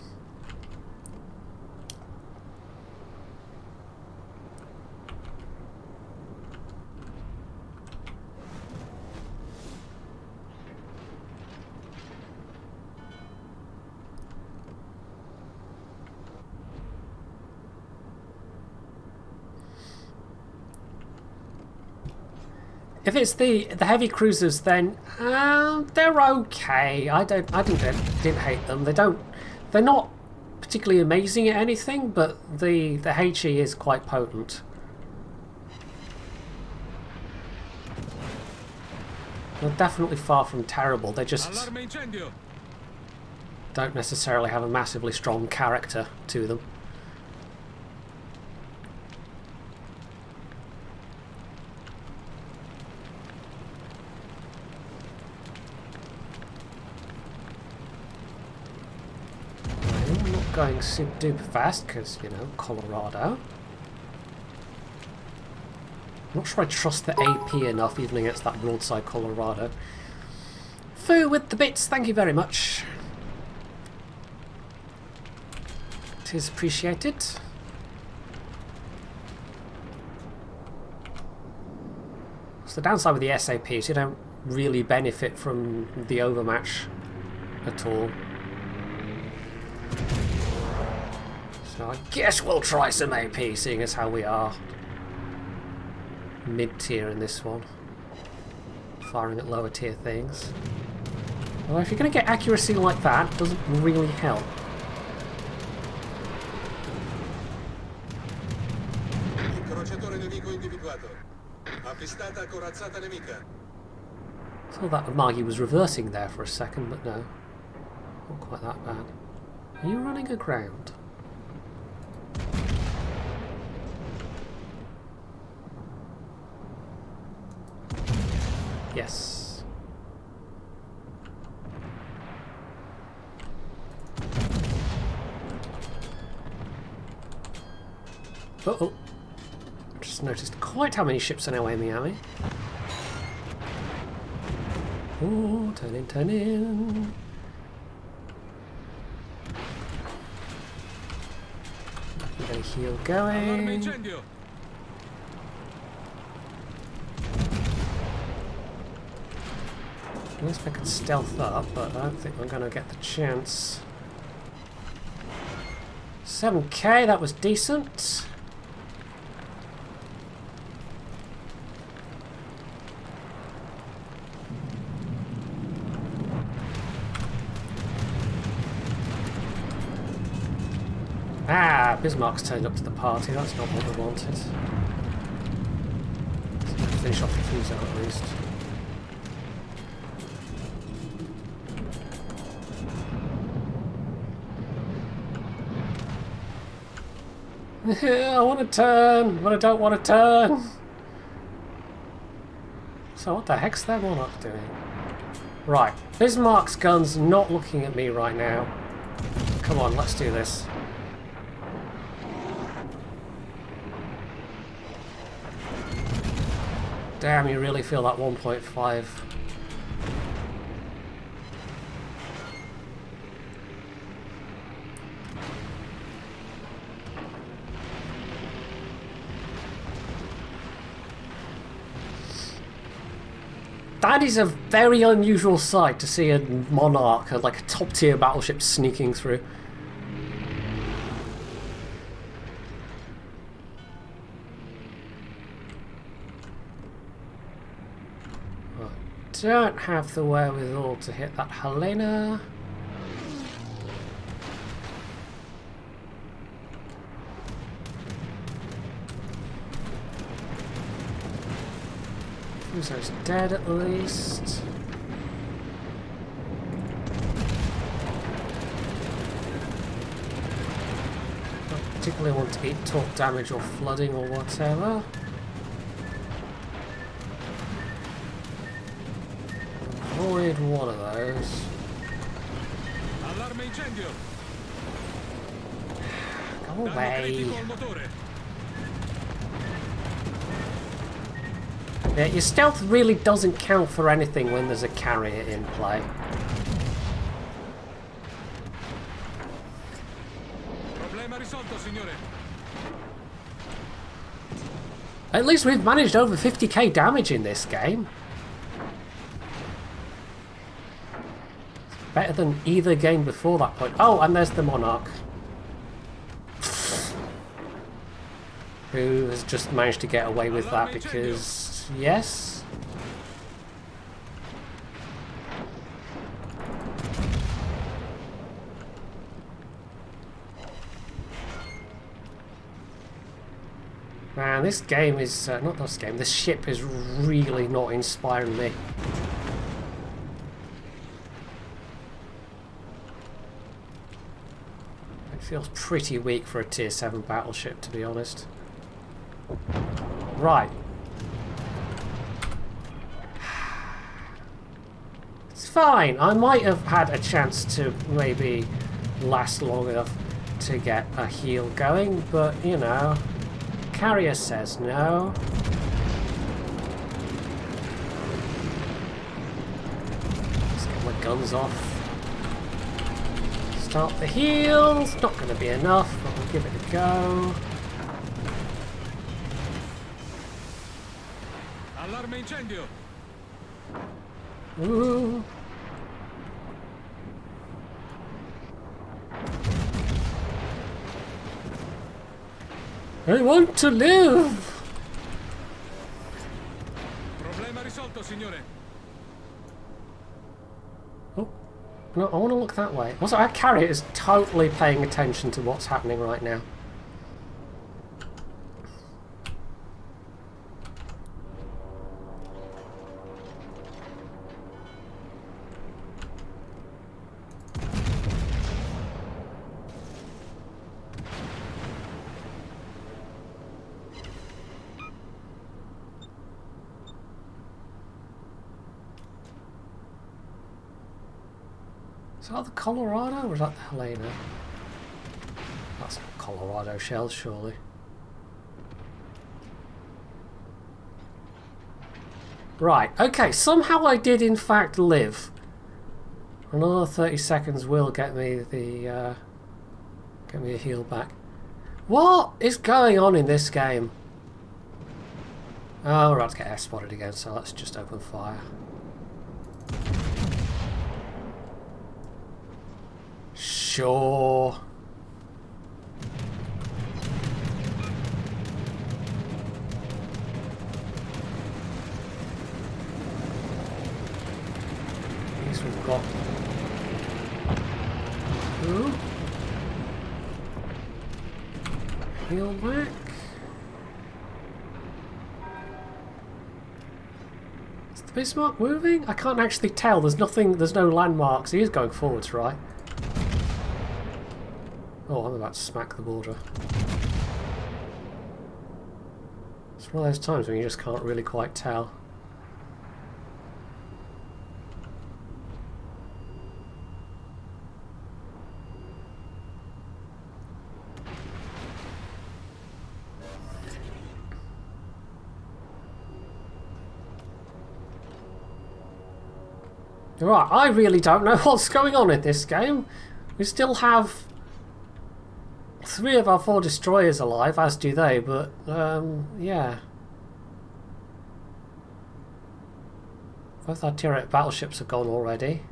A: If it's the heavy cruisers, then they're okay. I didn't hate them. They're not particularly amazing at anything, but the HE is quite potent. They're definitely far from terrible. They just don't necessarily have a massively strong character to them. Going super duper fast because, you know, Colorado. I'm not sure I trust the AP enough even against that broadside Colorado. Foo with the bits, thank you very much. It is appreciated. So the downside with the SAP is you don't really benefit from the overmatch at all. So I guess we'll try some AP, seeing as how we are mid-tier in this one. Firing at lower tier things. Well, if you're going to get accuracy like that, it doesn't really help.
C: Incrociatore nemico individuato. Avvistata corazzata nemica.
A: I thought that Margie was reversing there for a second, but no. Not quite that bad. Are you running aground? Yes. Uh-oh. Just noticed quite how many ships are now aiming at me. Ooh, turn in, turn in. Get a heal
D: Allarme
A: going.
D: incendio.
A: At least I could stealth up, but I don't think I'm going to get the chance. 7k, that was decent. Ah, Bismarck's turned up to the party. That's not what we wanted. Let's finish off the fuse out at least. I want to turn, but I don't want to turn. So what the heck's that Monarch doing? Right, Bismarck's gun's not looking at me right now. Come on, let's do this. Damn, you really feel that 1.5. That is a very unusual sight to see a Monarch, like a top tier battleship, sneaking through. Don't have the wherewithal to hit that Helena. Fuso's dead at least. Don't particularly want to eat torque damage or flooding or whatever. Avoid one of those.
D: Allarme incendio.
A: Go
D: Danno
A: away.
D: critico al motore.
A: Yeah, your stealth really doesn't count for anything when there's a carrier in play.
D: Problema risolto, signore.
A: At least we've managed over 50k damage in this game. Better than either game before that point. Oh, and there's the Monarch. Who has just managed to get away with that because, yes. Man, this game is, not this game, this ship is really not inspiring me. Feels pretty weak for a tier 7 battleship, to be honest. Right. It's fine. I might have had a chance to maybe last long enough to get a heal going, but you know, carrier says no. Let's get my guns off. Start the heals. Not going to be enough, but we'll give it a go.
D: Allarme incendio.
A: Ooh. I want to live.
D: Problema risolto, signore.
A: Oh. No, I want to look that way. Also, our carrier is totally paying attention to what's happening right now. Is that the Colorado or is that the Helena? That's Colorado shells, surely. Right, okay, somehow I did in fact live. Another 30 seconds will get me the get me a heal back. What is going on in this game? Oh, we're about to get air spotted again, so let's just open fire. Sure. At least we've got... Ooh. Heal back. Is the Bismarck moving? I can't actually tell. There's nothing, there's no landmarks. He is going forwards, right? Oh, I'm about to smack the border. It's one of those times when you just can't really quite tell. Right, I really don't know what's going on in this game. We still have 3 of our 4 destroyers alive, as do they, but, yeah. Both our tier 8 battleships are gone already.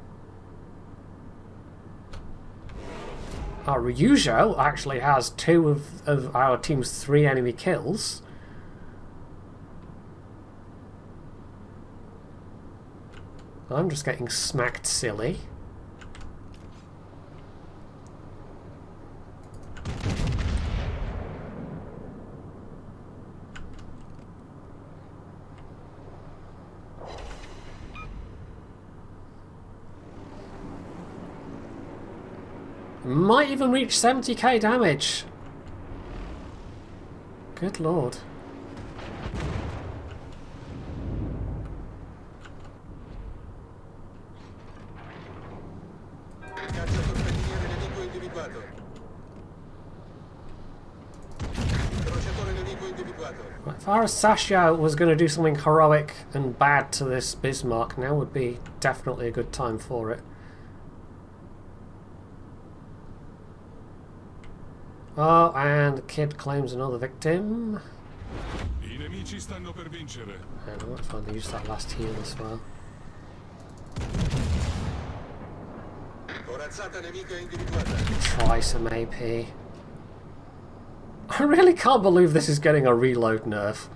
A: Our Ryujo actually has 2 of our team's 3 enemy kills. I'm just getting smacked silly. Might even reach 70k damage. Good lord. Right, if our Sasha was going to do something heroic and bad to this Bismarck, now would be definitely a good time for it. Oh, and the kid claims another victim.
F: I nemici stanno per vincere.
A: And I might find they used that last heal as well.
F: Corazzata nemica individuata.
A: Try some AP. I really can't believe this is getting a reload nerf.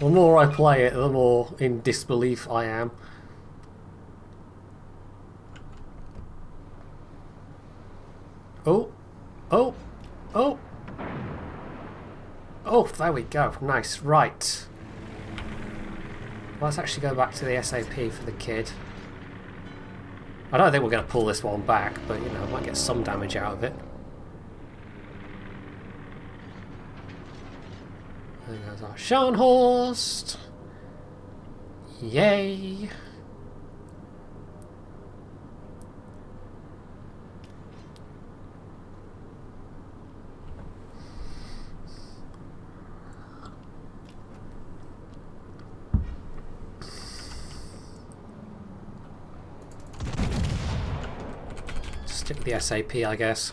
A: The more I play it, the more in disbelief I am. Oh, oh, oh. Oh, there we go. Nice. Right. Let's actually go back to the SAP for the kid. I don't think we're going to pull this one back, but, you know, I might get some damage out of it. There goes our Scharnhorst. Yay. Stick with the SAP, I guess.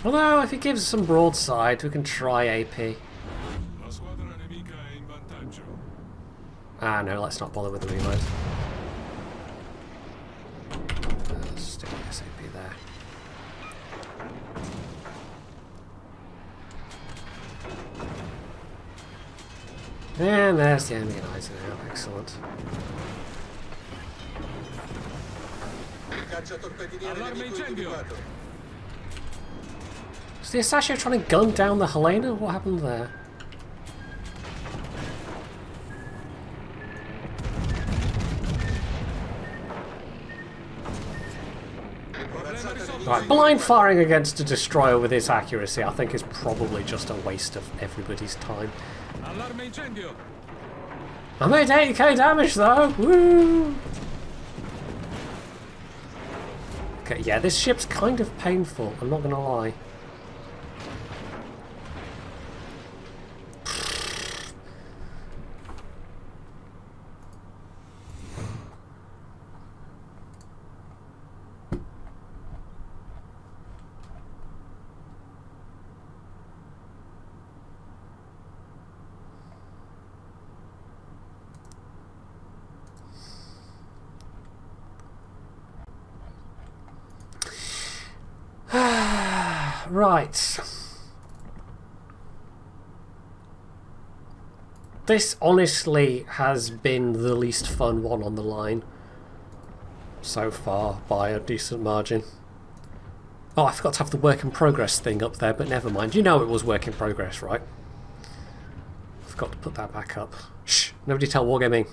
A: Although, if he gives us some broadside, we can try AP.
F: La squadra nemica è in vantaggio.
A: Ah, no, let's not bother with the reload. Let's stick with SAP there. And there's the enemy eyes now. Excellent.
D: Allarme incendio!
A: Is the Asashio trying to gun down the Helena? What happened there? Right, blind firing against a destroyer with its accuracy, I think, is probably just a waste of everybody's time.
D: Allarme incendio!
A: I made 80k damage though! Woo! Okay, yeah, this ship's kind of painful, I'm not gonna lie. Right. This honestly has been the least fun one on the line so far by a decent margin. Oh, I forgot to have the work in progress thing up there, but never mind. You know it was work in progress, right? I forgot to put that back up. Shh, nobody tell Wargaming.